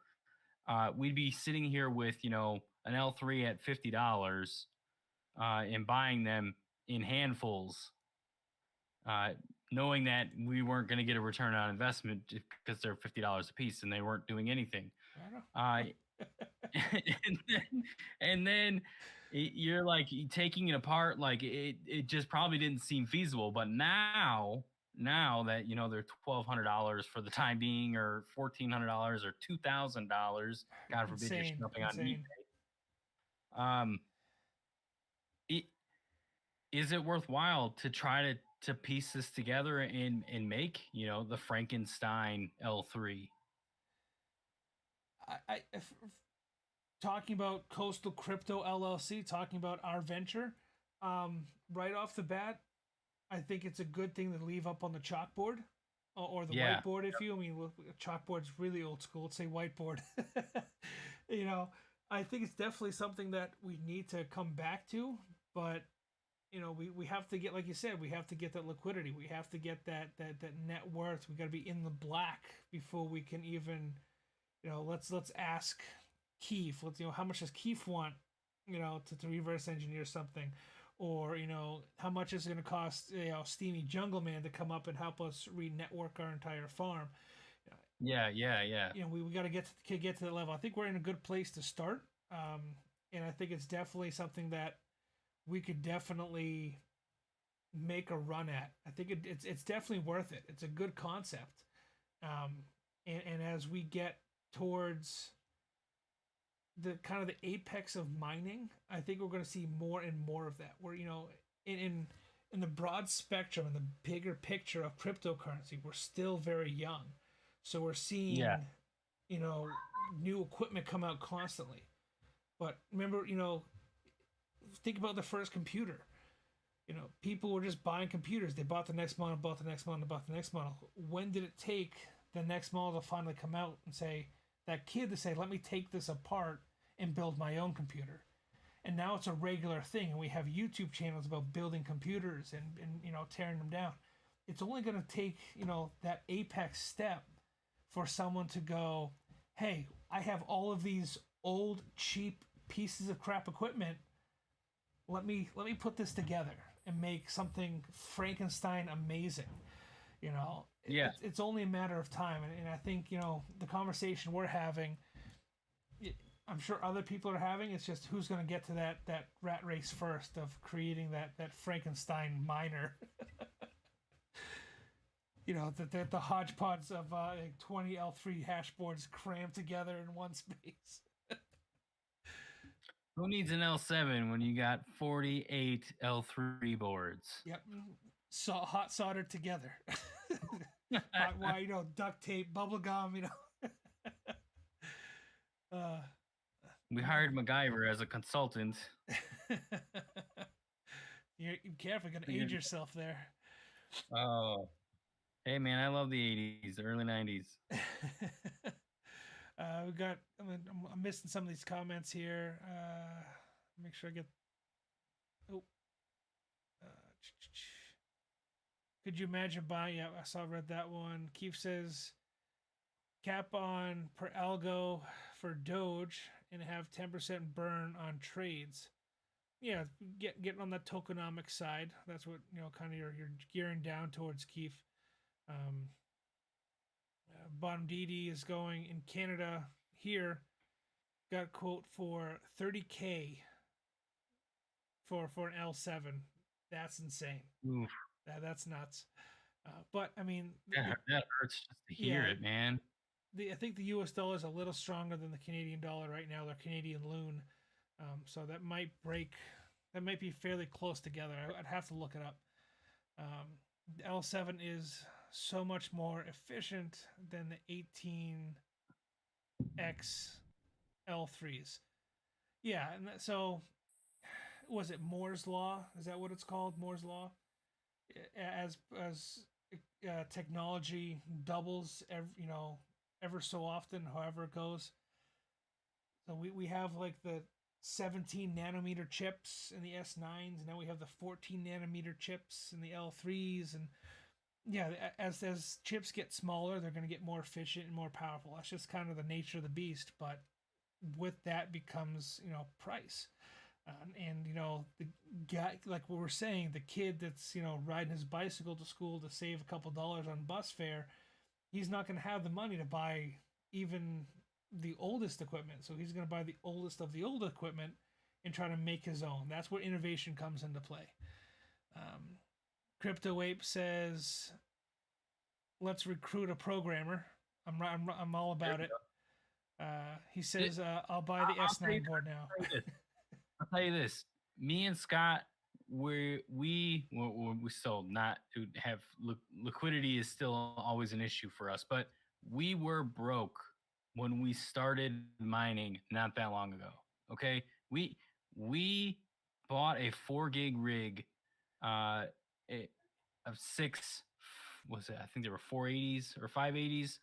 we'd be sitting here with, an L3 at $50 and buying them in handfuls, knowing that we weren't going to get a return on investment because they're $50 a piece and they weren't doing anything. I know. And then you're like taking it apart, like it just probably didn't seem feasible. But now that they're $1,200 for the time being, or $1,400 or $2,000, God forbid you're shopping on eBay. Is it worthwhile to try to piece this together and make the Frankenstein L3? If talking about Coastal Crypto LLC, talking about our venture, right off the bat, I think it's a good thing to leave up on the chalkboard or the whiteboard. If you, I mean, chalkboard's really old school. Let's say whiteboard. I think it's definitely something that we need to come back to, but we have to get, like you said, we have to get that liquidity. We have to get that net worth. We got to be in the black before we can even, let's ask Keith. Let's how much does Keith want, to reverse engineer something, or how much is it going to cost Steamy Jungle Man to come up and help us re-network our entire farm. Yeah. We got to get to that level. I think we're in a good place to start, and I think it's definitely something that we could definitely make a run at. I think it's definitely worth it. It's a good concept, and as we get towards the kind of the apex of mining, I think we're going to see more and more of that. Where in the broad spectrum and the bigger picture of cryptocurrency, we're still very young, so we're seeing new equipment come out constantly. But remember, think about the first computer. People were just buying computers. They bought the next model, bought the next model, bought the next model. When did it take the next model to finally come out and say, that kid to say, let me take this apart and build my own computer? And now it's a regular thing, and we have YouTube channels about building computers and tearing them down. It's only going to take that apex step for someone to go, hey, I have all of these old cheap pieces of crap equipment. Let me put this together and make something Frankenstein amazing. It's only a matter of time, and I think the conversation we're having, I'm sure other people are having. It's just who's going to get to that rat race first of creating that Frankenstein miner. The hodgepodge of 20 L3 hash boards crammed together in one space. Who needs an L7 when you got 48 L3 boards? Yep, hot soldered together. Hot wire, duct tape, bubble gum, We hired MacGyver as a consultant. You're careful, you're gonna age yourself there. Oh, hey man, I love the 80s, the early 90s. We got. I'm missing some of these comments here. Make sure I get. Oh. Could you imagine buying? Yeah, I read that one. Keith says, cap on per algo for Doge and have 10% burn on trades. Yeah, getting on that tokenomic side. That's what kind of you're gearing down towards, Keith. Bottom DD is going in Canada here. Got a quote for $30K for an L7. That's insane. Oof. That's nuts. But I mean, that hurts just to hear it, man. I think the U.S. dollar is a little stronger than the Canadian dollar right now. They're Canadian loon, so that might be fairly close together. I'd have to look it up. The L7 is so much more efficient than the 18X L3s. Yeah, and so was it Moore's law? Is that what it's called? Moore's law. As technology doubles, ever so often, however it goes. So we have like the 17 nanometer chips in the S9s, and now we have the 14 nanometer chips in the L3s, and yeah, as chips get smaller, they're going to get more efficient and more powerful. That's just kind of the nature of the beast. But with that becomes price. And the guy, like what we're saying, the kid that's riding his bicycle to school to save a couple dollars on bus fare, he's not going to have the money to buy even the oldest equipment. So he's going to buy the oldest of the old equipment and try to make his own. That's where innovation comes into play. Crypto Ape says, "Let's recruit a programmer." I'm all about it. He says, "I'll buy the S9 board now." I'll tell you this: me and Scott, we still not have liquidity is still always an issue for us, but we were broke when we started mining not that long ago. Okay, we bought a 4 gig rig, of 6. Was it? I think there were 480s or 580s.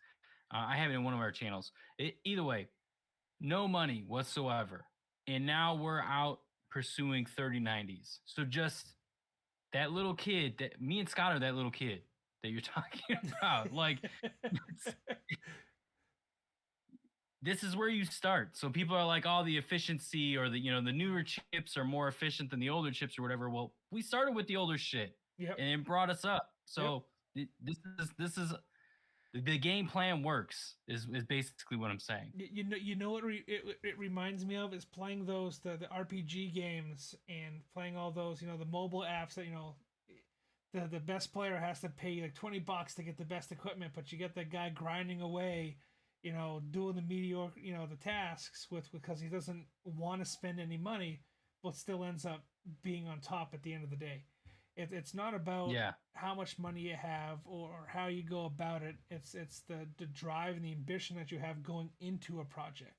I have it in one of our channels. Either way, no money whatsoever. And now we're out pursuing 3090s. So just that little kid, that me and Scott are that little kid that you're talking about. Like, this is where you start. So people are like, oh, the efficiency or the newer chips are more efficient than the older chips or whatever. Well, we started with the older shit, Yep. and it brought us up. So this is the game plan works is basically what I'm saying. You know what it reminds me of is playing those the RPG games and playing all those the mobile apps that the best player has to pay like $20 to get the best equipment, but you get that guy grinding away, doing the mediocre the tasks because he doesn't want to spend any money, but still ends up being on top at the end of the day. It's not about how much money you have or how you go about it. It's the drive and the ambition that you have going into a project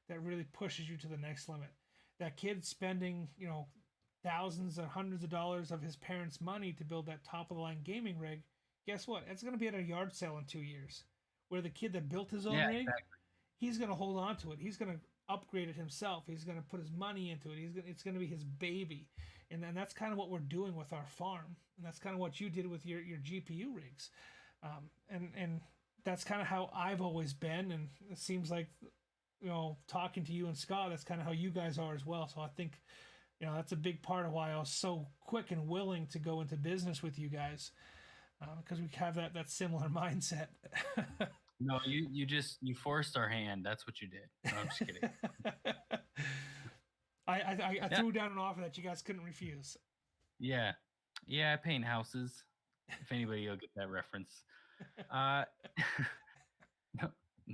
that really pushes you to the next limit. That kid spending thousands and hundreds of dollars of his parents' money to build that top of the line gaming rig. Guess what? It's going to be at a yard sale in 2 years. Where the kid that built his own rig, he's going to hold on to it. He's going to upgrade it himself. He's going to put his money into it. It's going to be his baby. And then that's kind of what we're doing with our farm. And that's kind of what you did with your GPU rigs. And that's kind of how I've always been. And it seems like, talking to you and Scott, that's kind of how you guys are as well. So I think, that's a big part of why I was so quick and willing to go into business with you guys. Because we have that similar mindset. No, you forced our hand. That's what you did. No, I'm just kidding. I threw down an offer that you guys couldn't refuse. Yeah, I paint houses. If anybody will get that reference.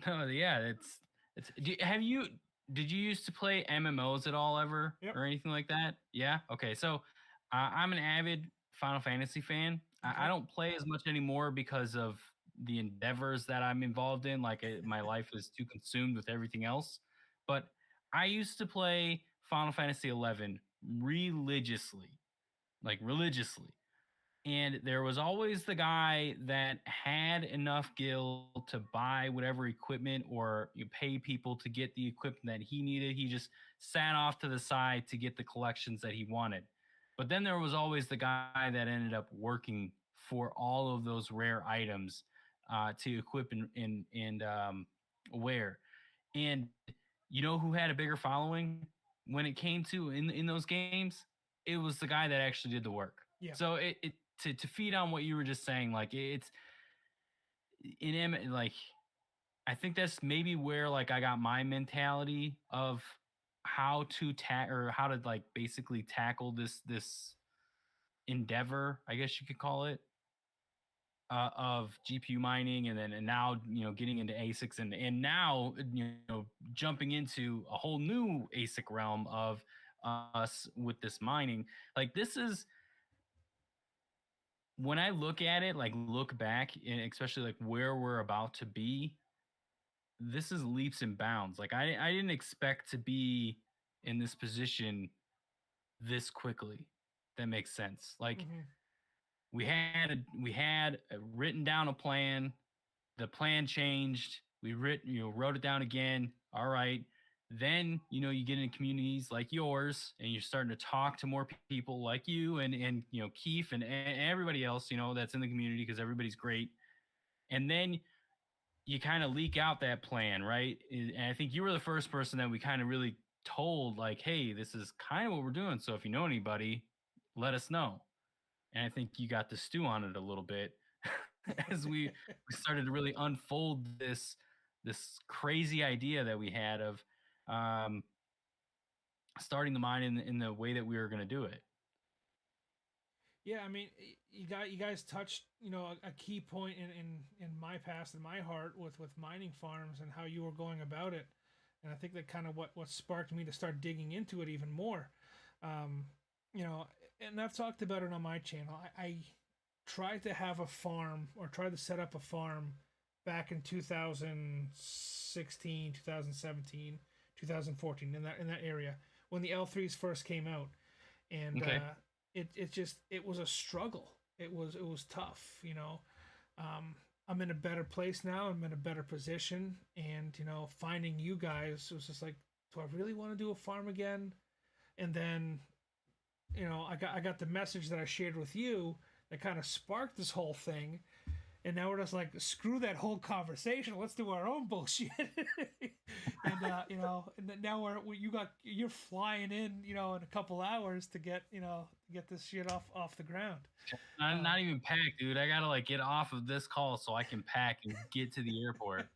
No, yeah, it's. Did you used to play MMOs at all ever or anything like that? Yeah. Okay. So I'm an avid Final Fantasy fan. Okay. I don't play as much anymore because of the endeavors that I'm involved in. Like my life is too consumed with everything else. But I used to play Final Fantasy 11 religiously. And there was always the guy that had enough gil to buy whatever equipment or you pay people to get the equipment that he needed. He just sat off to the side to get the collections that he wanted. But then there was always the guy that ended up working for all of those rare items to equip and wear. And you know who had a bigger following when it came to in those games? It was the guy that actually did the work. Yeah. So to feed on what you were just saying, like it's like I think that's maybe where like I got my mentality of how to like basically tackle this endeavor, I guess you could call it, of GPU mining, and now getting into ASICs and now jumping into a whole new ASIC realm of us with this mining. Like this is when I look at it, like look back, and especially like where we're about to be, this is leaps and bounds. Like I didn't expect to be in this position this quickly. That makes sense. Like Mm-hmm. we had written down a plan. The plan changed. We wrote it down again. All right. Then you get into communities like yours, and you're starting to talk to more people like you and Keith and everybody else that's in the community, because everybody's great. And then you kind of leak out that plan, right? And I think you were the first person that we kind of really told, like, hey, this is kind of what we're doing. So if you know anybody, let us know. And I think you got to stew on it a little bit as we started to really unfold this crazy idea that we had of um, starting the mine in the way that we were going to do it. Yeah, I mean, you guys touched a key point in my past and my heart with mining farms and how you were going about it, and I think that kind of what sparked me to start digging into it even more. Um, and I've talked about it on my channel. I tried to have a farm, or tried to set up a farm back in 2016, 2017, 2014, in that area when the L3s first came out, and Okay. it was a struggle. It was tough. I'm in a better place now. I'm in a better position, and finding you guys was just like, do I really want to do a farm again? And then I got the message that I shared with you that kind of sparked this whole thing, and now we're just like, screw that whole conversation. Let's do our own bullshit. And and then now you're flying in in a couple hours to get this shit off the ground. I'm not even packed, dude. I gotta like get off of this call so I can pack and get to the airport.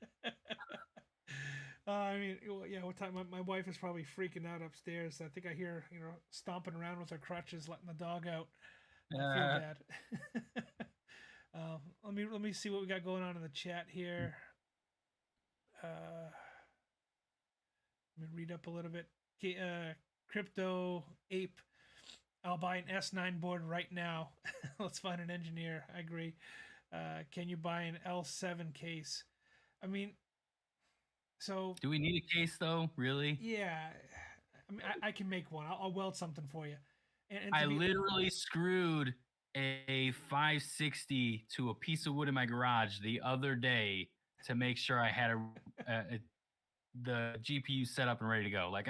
I mean, yeah. What time? My wife is probably freaking out upstairs. I think I hear stomping around with her crutches, letting the dog out. I feel bad. Let me see what we got going on in the chat here. Let me read up a little bit. Crypto Ape. I'll buy an S9 board right now. Let's find an engineer. I agree. Can you buy an L7 case? I mean, so Do we need a case though? Really? yeah. I mean, I can make one. I'll weld something for you. And I literally screwed a 560 to a piece of wood in my garage the other day to make sure I had the GPU set up and ready to go. Like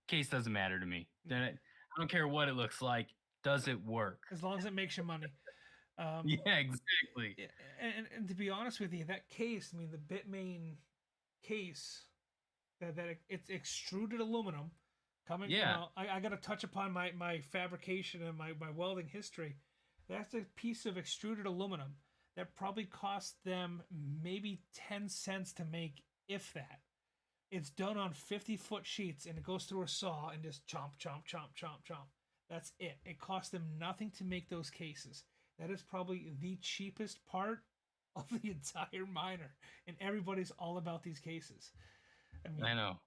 case doesn't matter to me. I don't care what it looks like. Does it work? as long as it makes you money. Yeah, exactly. And to be honest with you, that case, I mean, the Bitmain case, that it's extruded aluminum. Coming, Yeah. I got to touch upon my fabrication and my welding history. That's a piece of extruded aluminum that probably cost them maybe 10 cents to make, if that. It's done on 50-foot sheets, and it goes through a saw and just chomp, chomp, chomp, chomp, chomp. That's it. It cost them nothing to make those cases. That is probably the cheapest part of the entire miner, and everybody's all about these cases. I know.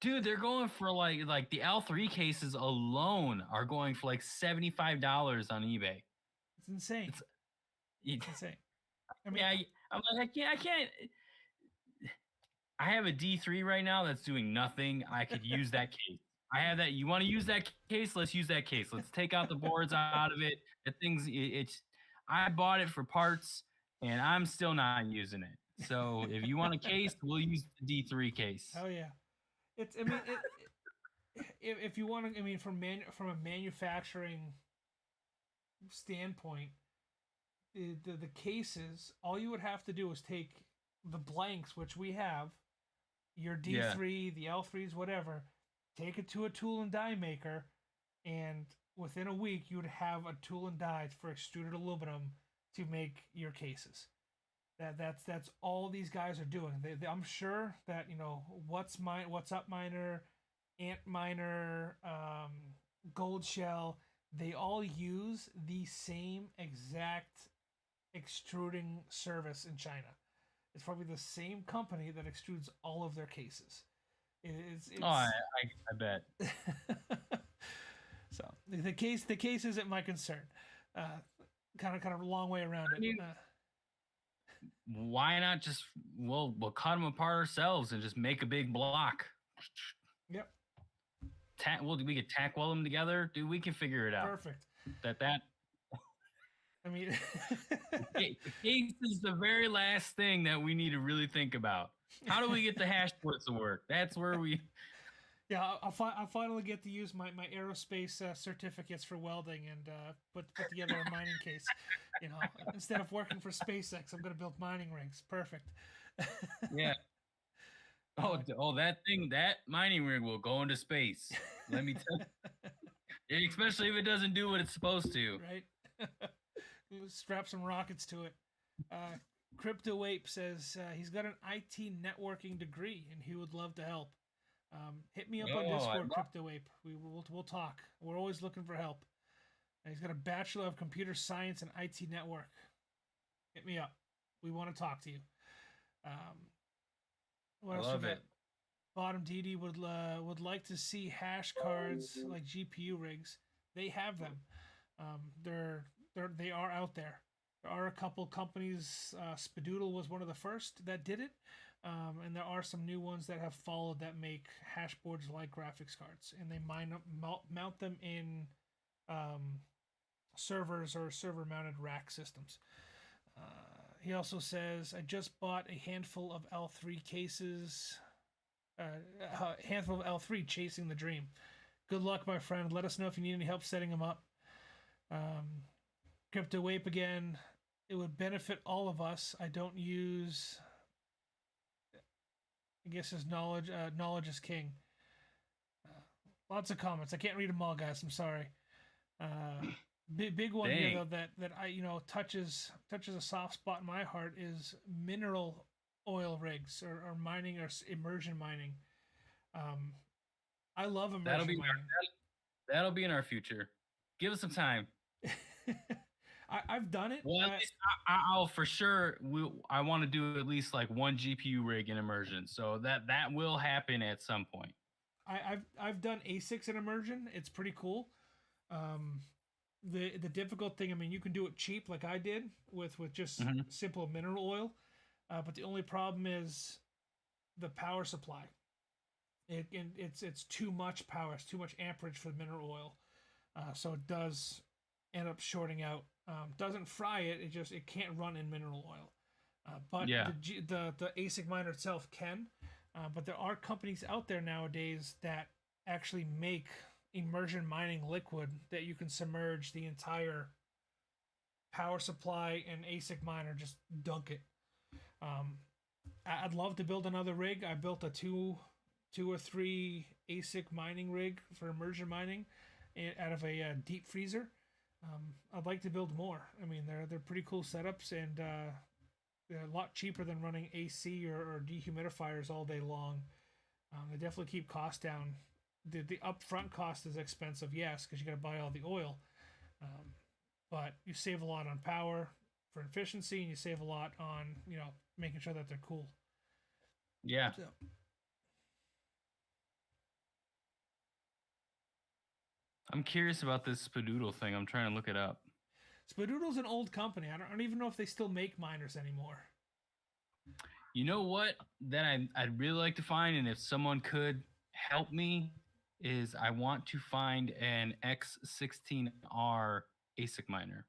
Dude, they're going for like the L3 cases alone are going for like $75 on eBay. It's insane. It's insane. I mean, yeah, I'm like, I can't. I have a D3 right now that's doing nothing. I could use that case. I have that. You want to use that case? Let's use that case. Let's take out the boards out of it. The things. I bought it for parts, and I'm still not using it. So if you want a case, we'll use the D3 case. Hell yeah. It's. I mean, if you want to. I mean, from a manufacturing standpoint, the cases, all you would have to do is take the blanks, which we have, your D3, the L3s, whatever, take it to a tool and die maker, and within a week you would have a tool and die for extruded aluminum to make your cases. That's all these guys are doing. I'm sure that What's Up Miner, Ant Miner, Gold Shell, they all use the same exact extruding service in China. It's probably the same company that extrudes all of their cases. It's I bet. So the case isn't my concern, kind of a long way around it. I mean, why not just we'll cut them apart ourselves and just make a big block? Yep. We could tack weld them together, dude. We can figure it out. Perfect. That I mean, the case is the very last thing that we need to really think about. How do we get the hash boards to work? That's where we. Yeah, I'll finally get to use my aerospace certificates for welding and put together a mining case. You know, instead of working for SpaceX, I'm going to build mining rigs. Perfect. Yeah. That mining rig will go into space. Let me tell you. Especially if it doesn't do what it's supposed to. Right. Strap some rockets to it. Crypto Ape says he's got an IT networking degree and he would love to help. Hit me up on Discord, Crypto Ape. We'll talk. We're always looking for help. And he's got a Bachelor of Computer Science and IT Network. Hit me up. We want to talk to you. What else we got? Bottom DD would like to see hash cards like GPU rigs. They have them. They are out there. There are a couple companies. Spadoodle was one of the first that did it, and there are some new ones that have followed that make hash boards like graphics cards, and they mount them in servers or server-mounted rack systems. He also says, I just bought a handful of L3 cases. A handful of L3 chasing the dream. Good luck, my friend. Let us know if you need any help setting them up. Crypto Ape again. It would benefit all of us. I don't use. I guess his knowledge. Knowledge is king. Lots of comments. I can't read them all, guys. I'm sorry. Big one here though that I touches a soft spot in my heart is mineral oil rigs or mining or immersion mining. I love immersion mining. That'll be in our future. Give us some time. I've done it. Well, I'll for sure. I want to do at least like one GPU rig in immersion, so that will happen at some point. I've done ASICs in immersion. It's pretty cool. The difficult thing, I mean, you can do it cheap like I did with just simple mineral oil, but the only problem is the power supply. It's too much power. It's too much amperage for the mineral oil, so it does end up shorting out. Doesn't fry it. It can't run in mineral oil. But the ASIC miner itself can. But there are companies out there nowadays that actually make immersion mining liquid that you can submerge the entire power supply and ASIC miner, just dunk it. I'd love to build another rig. I built a two or three ASIC mining rig for immersion mining out of a deep freezer. I'd like to build more. I mean, they're pretty cool setups, and they're a lot cheaper than running AC or dehumidifiers all day long. They definitely keep costs down. The upfront cost is expensive, yes, because you got to buy all the oil. But you save a lot on power for efficiency, and you save a lot on making sure that they're cool. Yeah. So, I'm curious about this Spadoodle thing. I'm trying to look it up. Spadoodle's an old company. I don't even know if they still make miners anymore. You know what? That I'd really like to find, and if someone could help me, is I want to find an X16R ASIC miner.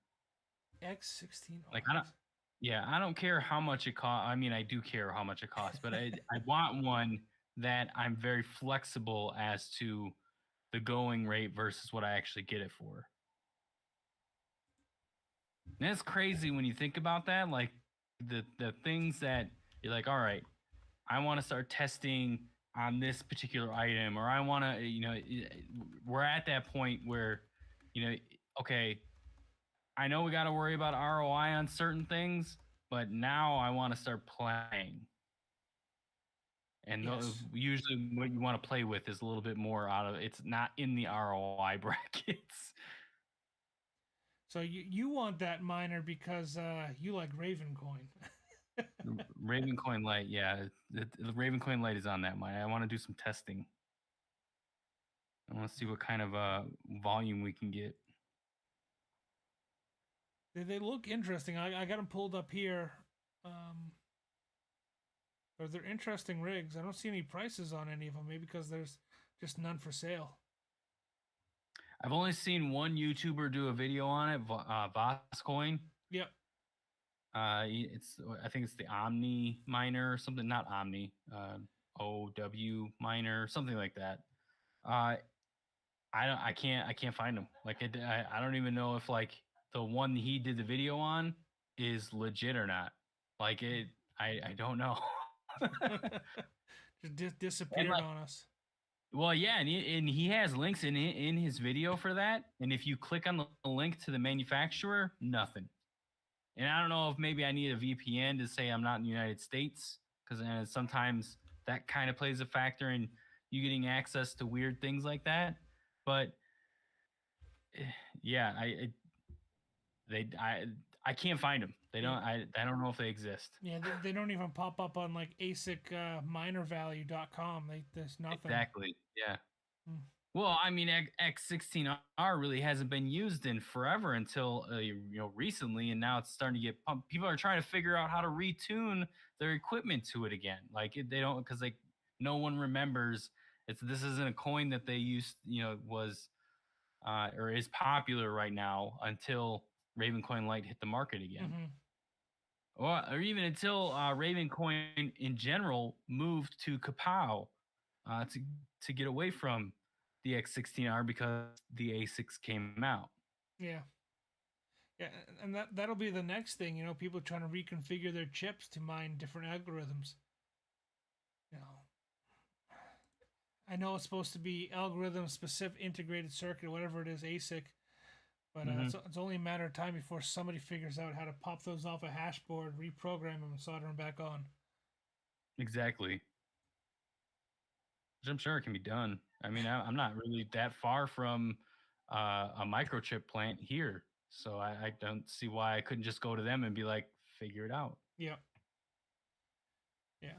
X16R. Like I don't care how much it costs. I mean, I do care how much it costs, but I want one that I'm very flexible as to the going rate versus what I actually get it for. And it's crazy when you think about that. Like the things that you're like, all right, I want to start testing on this particular item, or I want to, we're at that point where, okay, I know we got to worry about ROI on certain things, but now I want to start playing. And those, usually what you want to play with is a little bit more it's not in the ROI brackets. So you want that miner because you like Ravencoin. Ravencoin Lite, yeah. The Ravencoin Lite is on that mine. I want to do some testing. I want to see what kind of volume we can get. They look interesting. I got them pulled up here. But they're interesting rigs. I don't see any prices on any of them. Maybe because there's just none for sale. I've only seen one YouTuber do a video on it, Voscoin. Yep. I think it's the Omni Miner or something, not Omni, OW Miner, something like that. I can't find them. Like I don't even know if like the one he did the video on is legit or not. Like I don't know. Just disappeared like, on us. Well, yeah, and he has links in his video for that. And if you click on the link to the manufacturer, nothing. And I don't know if maybe I need a VPN to say I'm not in the United States, because sometimes that kind of plays a factor in you getting access to weird things like that. But yeah, I can't find them. They don't. I don't know if they exist. Yeah, they don't even pop up on like ASICminervalue.com. There's nothing. Exactly. Yeah. Well, I mean, X16R really hasn't been used in forever until recently, and now it's starting to get pumped. People are trying to figure out how to retune their equipment to it again. Like they don't, because like no one remembers. This isn't a coin that they used, was or is popular right now until Ravencoin Lite hit the market again. Or even until Ravencoin in general moved to Kapow to get away from the X16R because the A6 came out. Yeah. Yeah, and that'll be the next thing, people trying to reconfigure their chips to mine different algorithms. I know it's supposed to be algorithm specific integrated circuit, whatever it is, ASIC. But it's only a matter of time before somebody figures out how to pop those off a hash board, reprogram them, and solder them back on. Exactly. Which I'm sure it can be done. I mean, I'm not really that far from a microchip plant here, so I don't see why I couldn't just go to them and be like, figure it out. Yeah. Yeah.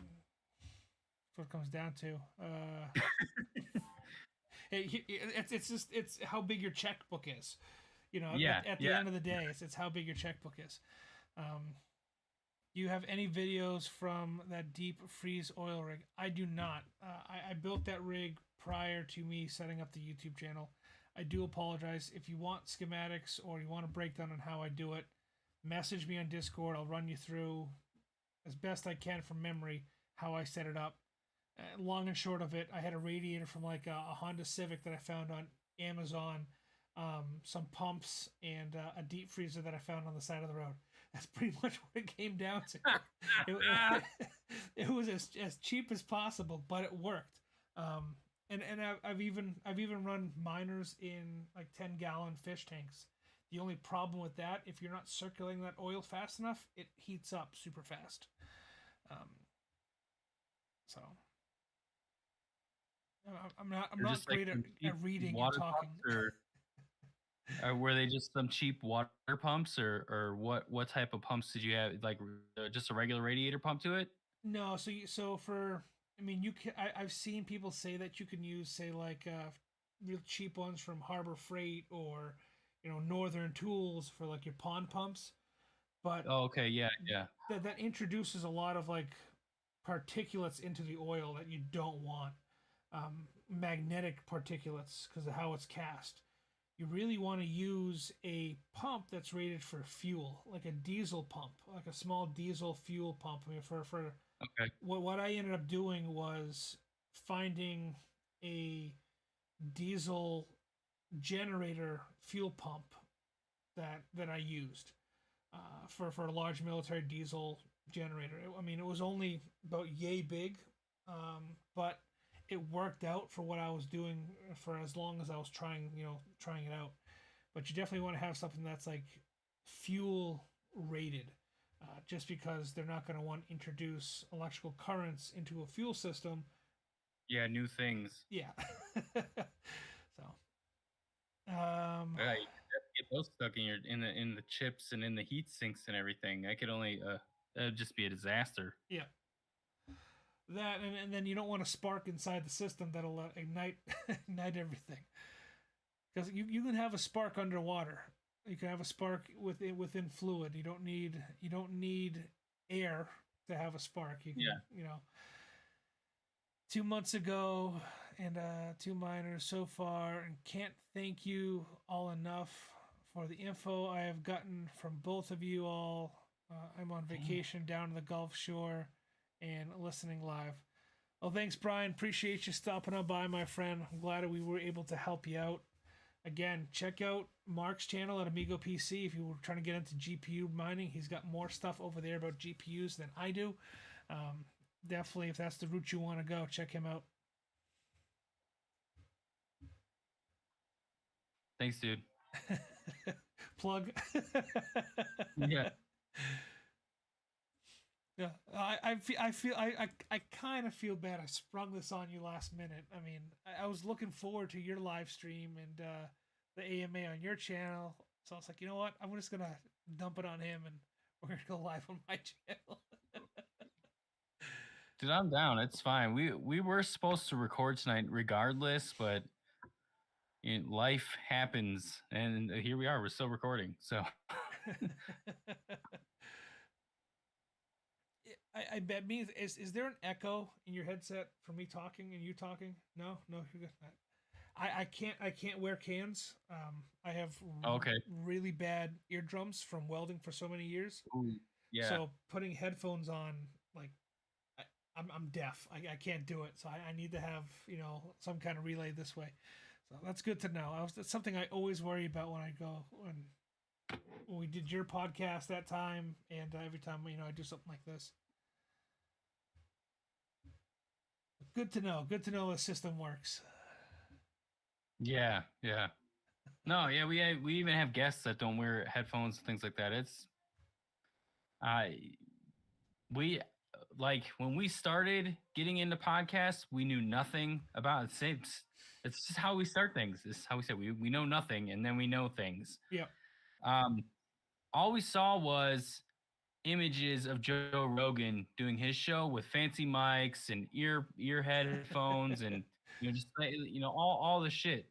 That's what it comes down to. It's how big your checkbook is. At the end of the day, it's how big your checkbook is. You have any videos from that deep freeze oil rig? I do not. I built that rig prior to me setting up the YouTube channel. I do apologize. If you want schematics or you want a breakdown on how I do it, message me on Discord. I'll run you through as best I can from memory how I set it up. Long and short of it, I had a radiator from like a Honda Civic that I found on Amazon, some pumps, and a deep freezer that I found on the side of the road. That's pretty much what it came down to. It was as cheap as possible, but it worked. And I've even run miners in like 10-gallon fish tanks. The only problem with that, if you're not circulating that oil fast enough, it heats up super fast. So I'm not great at reading and talking. Or were they just some cheap water pumps, or what type of pumps did you have? Like just a regular radiator pump to it? No, I've seen people say that you can use, say, like real cheap ones from Harbor Freight or Northern Tools for like your pond pumps. But okay, yeah. That introduces a lot of like particulates into the oil that you don't want. Magnetic particulates because of how it's cast. You really want to use a pump that's rated for fuel, like a diesel pump, like a small diesel fuel pump. I mean, okay. What I ended up doing was finding a diesel generator fuel pump that I used for a large military diesel generator. It was only about yay big, but it worked out for what I was doing for as long as I was trying it out. But you definitely want to have something that's like fuel rated, just because they're not going to want to introduce electrical currents into a fuel system. Yeah, new things. Yeah. So. Yeah, you get those stuck in the chips and in the heat sinks and everything. That could only that'd just be a disaster. Yeah. That and then you don't want a spark inside the system that'll ignite everything, because you can have a spark underwater, You can have a spark within fluid. You don't need air to have a spark. You can, Yeah. 2 months ago, and 2 miners so far, and can't thank you all enough for the info I have gotten from both of you all. I'm on vacation down to the Gulf Shore and listening live. Well, thanks, Brian. Appreciate you stopping on by, my friend. I'm glad we were able to help you out. Again, check out Mark's channel at Amigo PC if you were trying to get into GPU mining. He's got more stuff over there about GPUs than I do. Definitely, if that's the route you want to go, check him out. Thanks, dude. Plug. Yeah. Yeah, I kind of feel bad. I sprung this on you last minute. I mean, I was looking forward to your live stream and the AMA on your channel. So I was like, you know what? I'm just gonna dump it on him, and we're gonna go live on my channel. Dude, I'm down. It's fine. We were supposed to record tonight regardless, but life happens, and here we are. We're still recording. So I bet me is there an echo in your headset for me talking and you talking? No, you're good. I can't wear cans. I have okay. really bad eardrums from welding for so many years. Ooh, yeah. So putting headphones on, like, I'm deaf. I can't do it. So I need to have some kind of relay this way. So that's good to know. That's something I always worry about when I go when we did your podcast that time, and every time I do something like this. Good to know. Good to know the system works. Yeah. No, yeah, we even have guests that don't wear headphones and things like that. It's we like when we started getting into podcasts, we knew nothing about it. It's just how we start things. It's how we say we know nothing, and then we know things. Yeah. All we saw was images of Joe Rogan doing his show with fancy mics and ear headphones and just all the shit,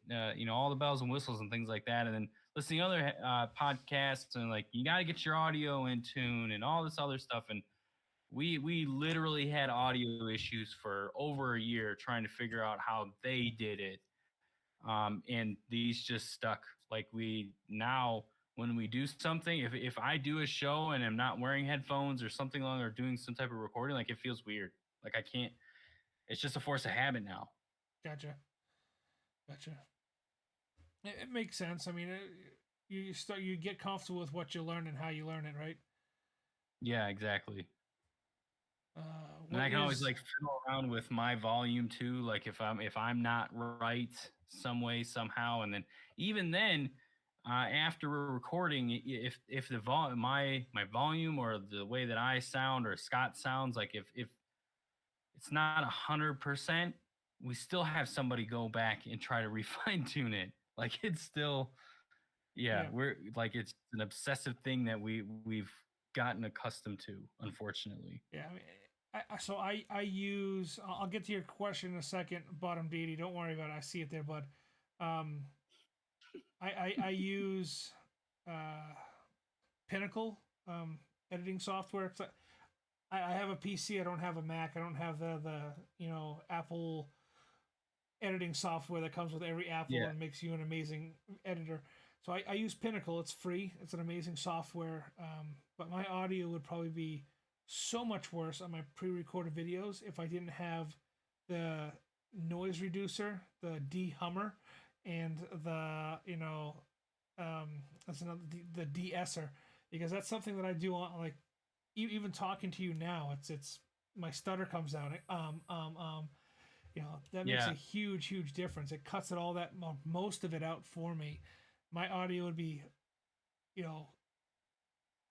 all the bells and whistles and things like that, and then listening to other podcasts and like you got to get your audio in tune and all this other stuff. And we literally had audio issues for over a year trying to figure out how they did it, and these just stuck. Like when we do something, if I do a show and I'm not wearing headphones or something along or doing some type of recording, like it feels weird. Like I can't. It's just a force of habit now. Gotcha. It makes sense. I mean, you get comfortable with what you learn and how you learn it, right? Yeah, exactly. And I can always like fiddle around with my volume too. Like if I'm not right some way somehow, and then even then, after we're recording, if the my volume or the way that I sound or Scott sounds, like if it's not 100%, we still have somebody go back and try to refine tune it. Like it's still, yeah, we're like it's an obsessive thing that we've gotten accustomed to, unfortunately. Yeah, I mean, I use. I'll get to your question in a second, Bottom DD. Don't worry about it. I see it there, bud. I use Pinnacle editing software. I have a PC. I don't have a Mac. I don't have the Apple editing software that comes with every Apple and makes you an amazing editor. So I use Pinnacle. It's free. It's an amazing software. But my audio would probably be so much worse on my pre-recorded videos if I didn't have the noise reducer, the de-hummer, and the that's another the de-esser, because that's something that I do on, like, even talking to you now. It's my stutter comes out. That makes a huge difference. It cuts it all that most of it out for me. My audio would be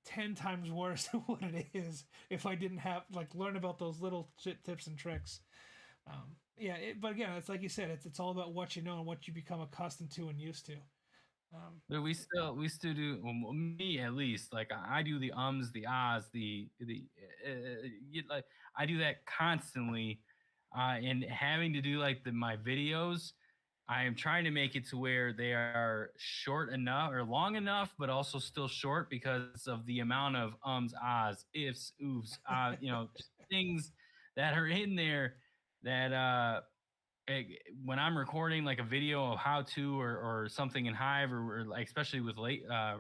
10 times worse than what it is if I didn't have learn about those little tips and tricks. But again, it's like you said, it's all about what you know and what you become accustomed to and used to. But we still do, well, me at least. Like I do the ums, the ahs, like I do that constantly, and having to do like my videos. I am trying to make it to where they are short enough or long enough, but also still short because of the amount of ums, ahs, ifs, oofs, just things that are in there that when I'm recording like a video of how to or something in Hive or like especially with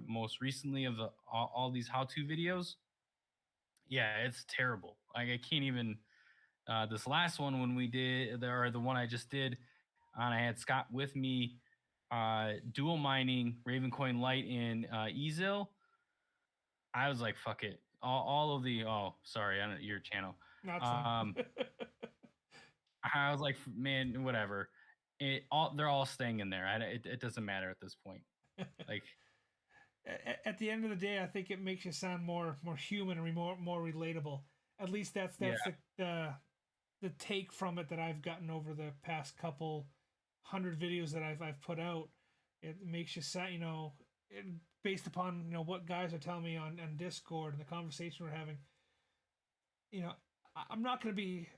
most recently of all these how to videos, yeah, it's terrible. Like I can't even this last one when we did or the one I just did, and I had Scott with me, dual mining Ravencoin Light in Ezil. I was like, fuck it. All of the sorry, I don't your channel. Not fun. Um, I was like, man, whatever. They're all staying in there. It doesn't matter at this point. Like, At the end of the day, I think it makes you sound more human and more relatable. At least that's yeah, the take from it that I've gotten over the past couple hundred videos that I've put out. It makes you sound, based upon what guys are telling me on Discord and the conversation we're having. I'm not going to be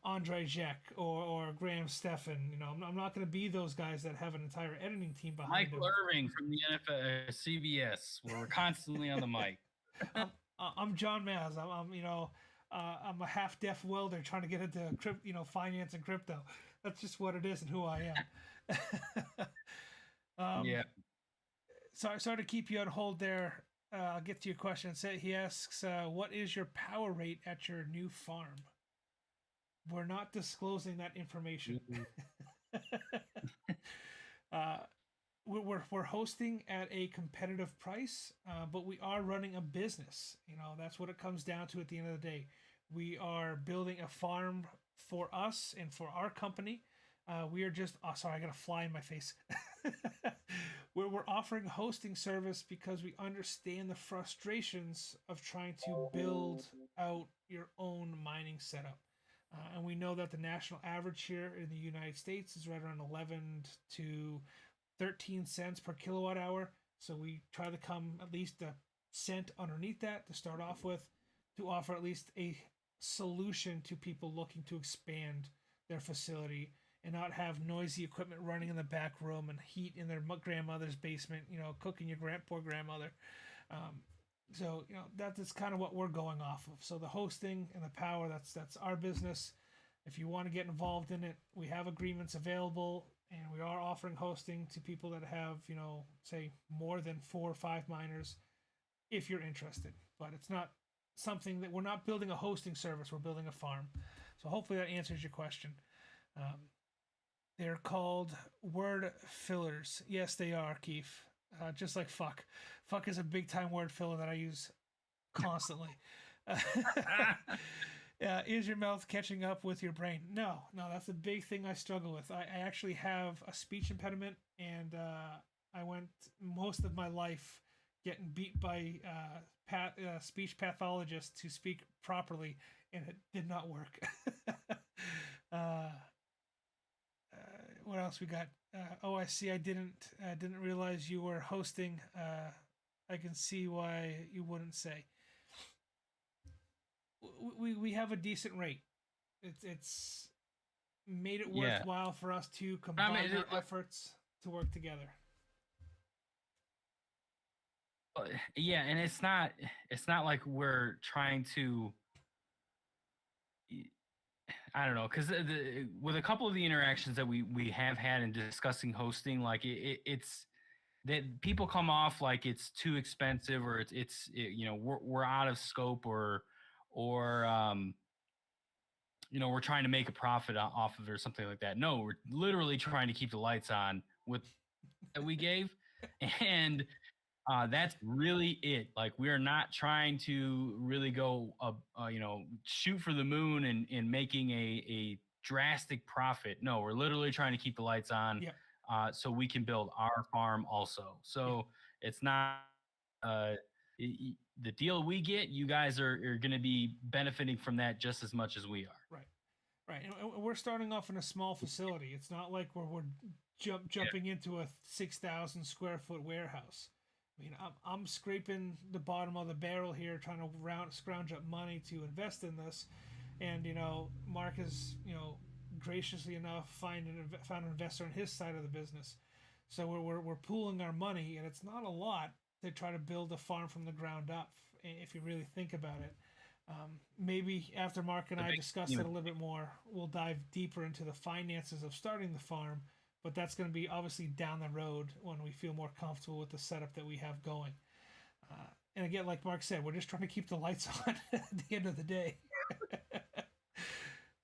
Andre Jek or Graham Stephan. I'm not going to be those guys that have an entire editing team behind Michael them. Irving from the NFL, CBS, where we're constantly on the mic. I'm John Maz. I'm a half deaf welder trying to get into finance and crypto. That's just what it is and who I am. Yeah. Sorry to keep you on hold there. I'll get to your question. He asks, what is your power rate at your new farm? We're not disclosing that information. We're hosting at a competitive price, but we are running a business. That's what it comes down to at the end of the day. We are building a farm for us and for our company. We are just sorry, I got a fly in my face. We're offering hosting service because we understand the frustrations of trying to build out your own mining setup. And we know that the national average here in the United States is right around 11 to 13 cents per kilowatt hour. So we try to come at least a cent underneath that to start off with, to offer at least a solution to people looking to expand their facility and not have noisy equipment running in the back room and heat in their grandmother's basement, cooking your poor grandmother. So that is kind of what we're going off of. So the hosting and the power, that's our business. If you want to get involved in it, we have agreements available, and we are offering hosting to people that have, say more than 4 or 5 miners, if you're interested. But it's not something that we're not building a hosting service. We're building a farm. So hopefully that answers your question. They're called word fillers. Yes, they are, Keith. Just like fuck. Fuck is a big time word filler that I use constantly. Is your mouth catching up with your brain? No, that's a big thing I struggle with. I actually have a speech impediment, and I went most of my life getting beat by speech pathologists to speak properly, and it did not work. What else we got? I see. I didn't realize you were hosting. I can see why you wouldn't say. We have a decent rate. It's made it worthwhile for us to combine our efforts to work together. Yeah, and it's not like we're trying to, I don't know, because with a couple of the interactions that we have had in discussing hosting, like it's that people come off like it's too expensive or we're out of scope or we're trying to make a profit off of it or something like that. No, we're literally trying to keep the lights on with that we gave, and that's really it. Like we are not trying to really go, shoot for the moon and making a drastic profit. No, we're literally trying to keep the lights on, so we can build our farm also. So it's not the deal we get. You guys are going to be benefiting from that just as much as we are. Right. And we're starting off in a small facility. It's not like we're jumping into a 6,000 square foot warehouse. I mean, I'm scraping the bottom of the barrel here, trying to scrounge up money to invest in this, and Mark is graciously enough found an investor on his side of the business. So we're pooling our money, and it's not a lot to try to build a farm from the ground up. If you really think about it, maybe after Mark and I discuss it a little bit more, we'll dive deeper into the finances of starting the farm. But that's going to be obviously down the road when we feel more comfortable with the setup that we have going. And again, like Mark said, we're just trying to keep the lights on at the end of the day.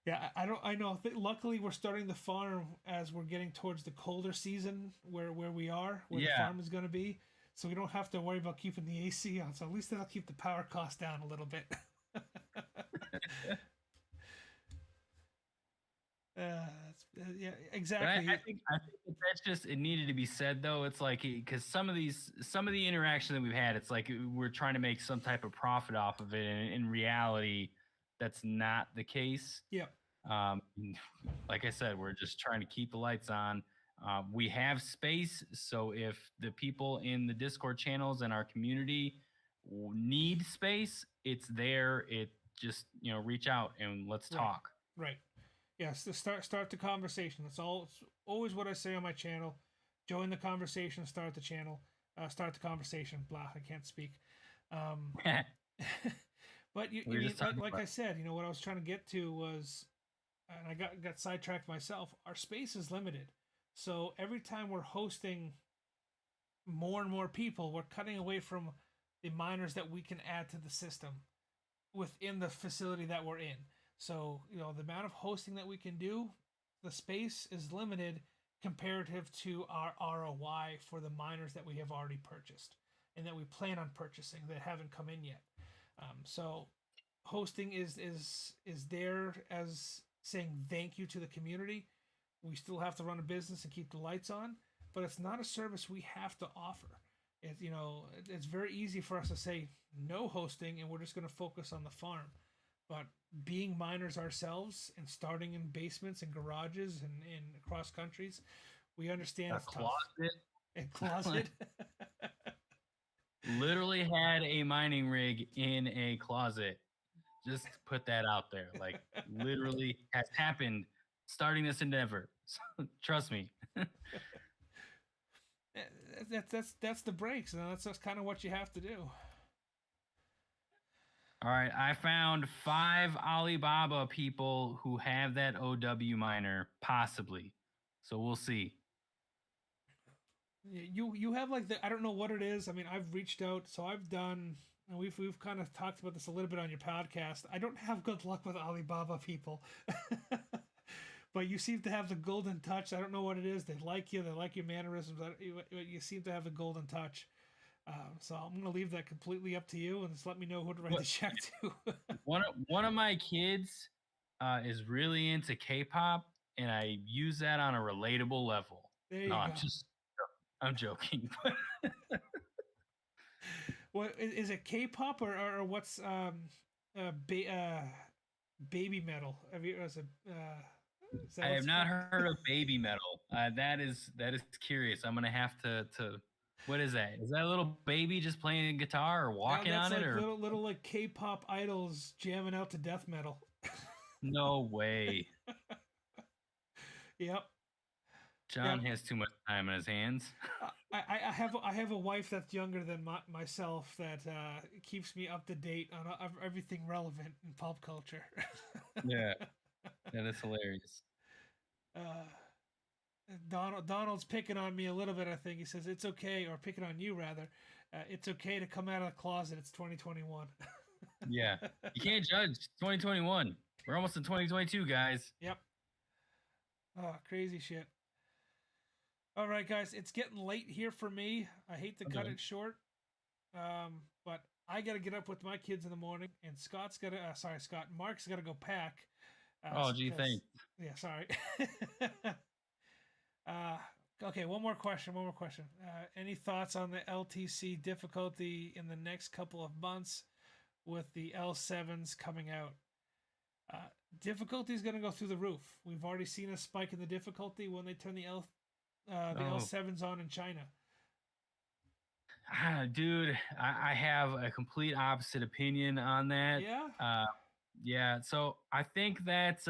Yeah, I know. Luckily, we're starting the farm as we're getting towards the colder season where we are, where the farm is going to be. So we don't have to worry about keeping the AC on. So at least that'll keep the power cost down a little bit. Yeah, exactly. I think that's just, it needed to be said though. It's like, because some of the interaction that we've had, it's like we're trying to make some type of profit off of it, and in reality, that's not the case. Yeah. Like I said, we're just trying to keep the lights on. We have space, so if the people in the Discord channels and our community need space, it's there. It just, reach out and let's talk. Right. Yes, to start the conversation. It's always what I say on my channel. Join the conversation, start the channel, start the conversation. Blah, I can't speak. But like I said, what I was trying to get to was, and I got sidetracked myself. Our space is limited, so every time we're hosting more and more people, we're cutting away from the miners that we can add to the system within the facility that we're in. So, the amount of hosting that we can do, the space is limited comparative to our ROI for the miners that we have already purchased and that we plan on purchasing that haven't come in yet. So hosting is there as saying thank you to the community. We still have to run a business and keep the lights on, but it's not a service we have to offer. It's very easy for us to say no hosting and we're just going to focus on the farm. But being miners ourselves and starting in basements and garages and across countries, we understand it's tough. A closet. Literally had a mining rig in a closet. Just put that out there. Like, literally has happened starting this endeavor. So, trust me. That's the breaks, and that's kind of what you have to do. All right, I found 5 Alibaba people who have that OW miner, possibly. So we'll see. You have like I don't know what it is. I mean, I've reached out, so I've done, and we've kind of talked about this a little bit on your podcast. I don't have good luck with Alibaba people, but you seem to have the golden touch. I don't know what it is. They like you. They like your mannerisms. You seem to have the golden touch. So I'm gonna leave that completely up to you, and just let me know who to write the check to. one of my kids is really into K-pop, and I use that on a relatable level. There you go. I'm joking. What is it? K-pop or what's baby metal? I have not heard of baby metal. That is curious. I'm gonna have to. What is that? Is that a little baby just playing a guitar or walking on it, or little like K-pop idols jamming out to death metal? No way. Yep. John has too much time in his hands. I have a wife that's younger than myself that keeps me up to date on everything relevant in pop culture. Yeah, that is hilarious. Donald's picking on me a little bit. I think he says it's okay, or picking on you rather. It's okay to come out of the closet. It's 2021. Yeah, you can't judge. 2021. We're almost in 2022, guys. Yep. Oh, crazy shit. All right, guys, it's getting late here for me. I hate to cut it short, but I got to get up with my kids in the morning, and Mark's got to go pack. Thanks. Yeah, sorry. Okay, one more question. Any thoughts on the LTC difficulty in the next couple of months with the L7s coming out? Difficulty is going to go through the roof. We've already seen a spike in the difficulty when they turn the L7s on in China. Dude, I have a complete opposite opinion on that. Yeah. Yeah. So I think that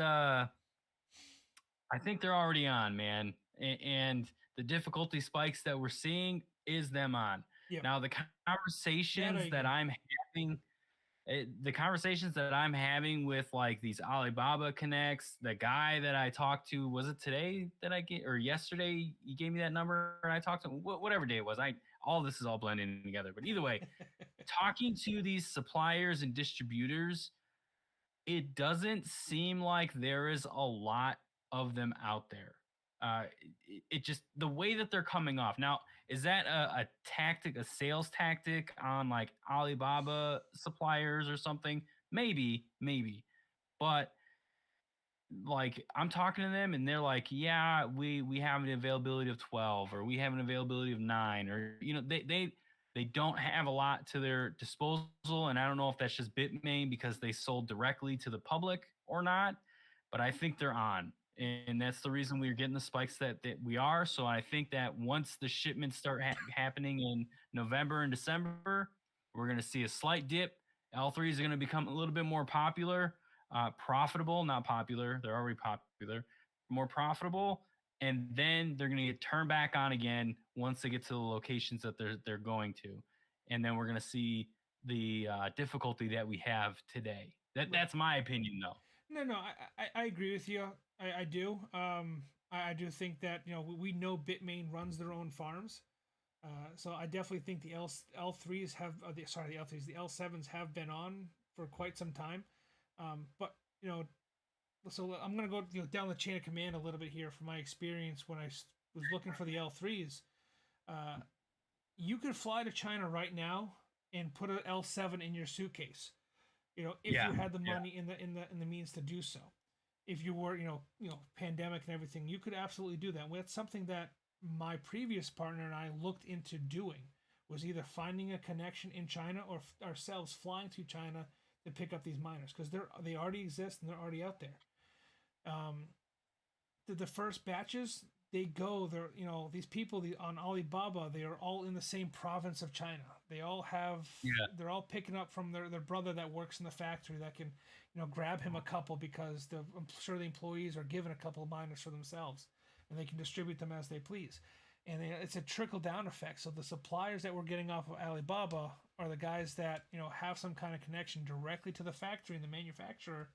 I think they're already on, man. And the difficulty spikes that we're seeing is them on. Yep. Now, the That conversations I that agree. I'm having, the conversations that I'm having with like these Alibaba connects, the guy that I talked to, was it today that I get, or yesterday you gave me that number and I talked to him, whatever day it was. All this is all blending together. But either way, talking to these suppliers and distributors, it doesn't seem like there is a lot of them out there. It just the way that they're coming off. Now, is that a tactic, a sales tactic on like Alibaba suppliers or something? Maybe. But like I'm talking to them and they're like, yeah, we have an availability of 12 or we have an availability of 9 or they don't have a lot to their disposal. And I don't know if that's just Bitmain because they sold directly to the public or not, but I think they're on. And that's the reason we're getting the spikes that we are. So I think that once the shipments start happening in November and December, we're going to see a slight dip. L3s are going to become a little bit more popular, profitable, not popular. They're already popular, more profitable, and then they're going to get turned back on again once they get to the locations that they're going to, and then we're going to see the difficulty that we have today. That's my opinion, though. No, I agree with you. I do. I do think that we know Bitmain runs their own farms. So I definitely think the L3s have the L3s, the L7s have been on for quite some time. But so I'm gonna go down the chain of command a little bit here from my experience when I was looking for the L3s. You could fly to China right now and put an L7 in your suitcase. If you had the money in the means to do so. If you were pandemic and everything, you could absolutely do that. That's something that my previous partner and I looked into doing, was either finding a connection in China or ourselves flying to China to pick up these miners, because they already exist and they're already out there. The first batches, these people on Alibaba, they are all in the same province of China. They all have they're all picking up from their brother that works in the factory that can grab him a couple, because I'm sure the employees are given a couple of miners for themselves and they can distribute them as they please. And it's a trickle down effect. So the suppliers that we're getting off of Alibaba are the guys that have some kind of connection directly to the factory and the manufacturer,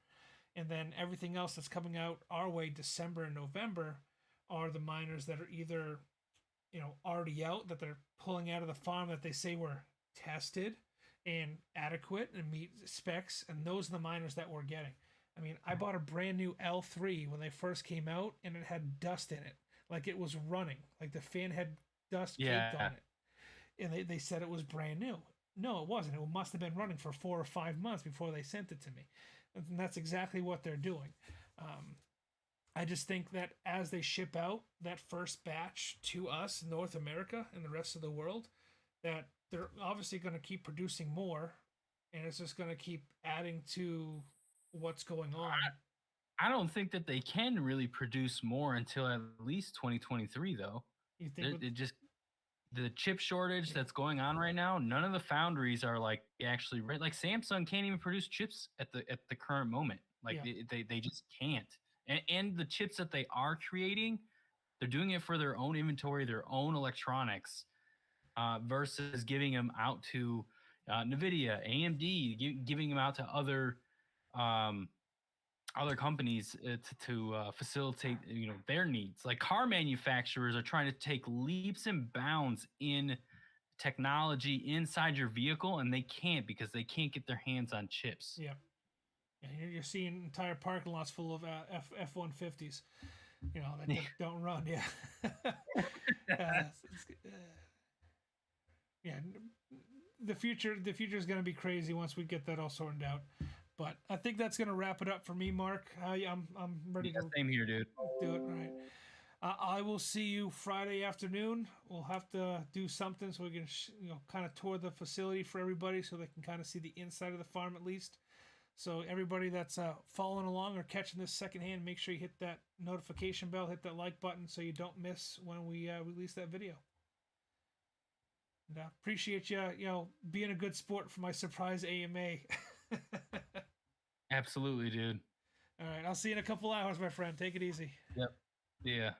and then everything else that's coming out our way December and November are the miners that are either already out, that they're pulling out of the farm, that they say were tested and adequate and meet specs, and those are the miners that we're getting. I mean, I bought a brand new L3 when they first came out, and it had dust in it, like it was running, like the fan had dust caked on it, and they said it was brand new. No, it wasn't. It must have been running for 4 or 5 months before they sent it to me, and that's exactly what they're doing. I just think that as they ship out that first batch to us, North America and the rest of the world, that they're obviously going to keep producing more, and it's just going to keep adding to what's going on. I don't think that they can really produce more until at least 2023, though. You think The chip shortage that's going on right now, none of the foundries are like actually right. Like Samsung can't even produce chips at the current moment. Like they just can't. And the chips that they are creating, they're doing it for their own inventory, their own electronics, versus giving them out to NVIDIA, AMD, giving them out to other companies to facilitate their needs. Like car manufacturers are trying to take leaps and bounds in technology inside your vehicle, and they can't because they can't get their hands on chips. Yeah. You're seeing entire parking lots full of F-150s, that don't run. Yeah. Yeah. The future is going to be crazy once we get that all sorted out. But I think that's going to wrap it up for me, Mark. I'm ready to same here, dude. do it. All right. I will see you Friday afternoon. We'll have to do something so we can kind of tour the facility for everybody, so they can kind of see the inside of the farm at least. So everybody that's following along or catching this secondhand, make sure you hit that notification bell, hit that like button so you don't miss when we release that video. And appreciate you, being a good sport for my surprise AMA. Absolutely, dude. All right, I'll see you in a couple hours, my friend. Take it easy. Yep. Yeah.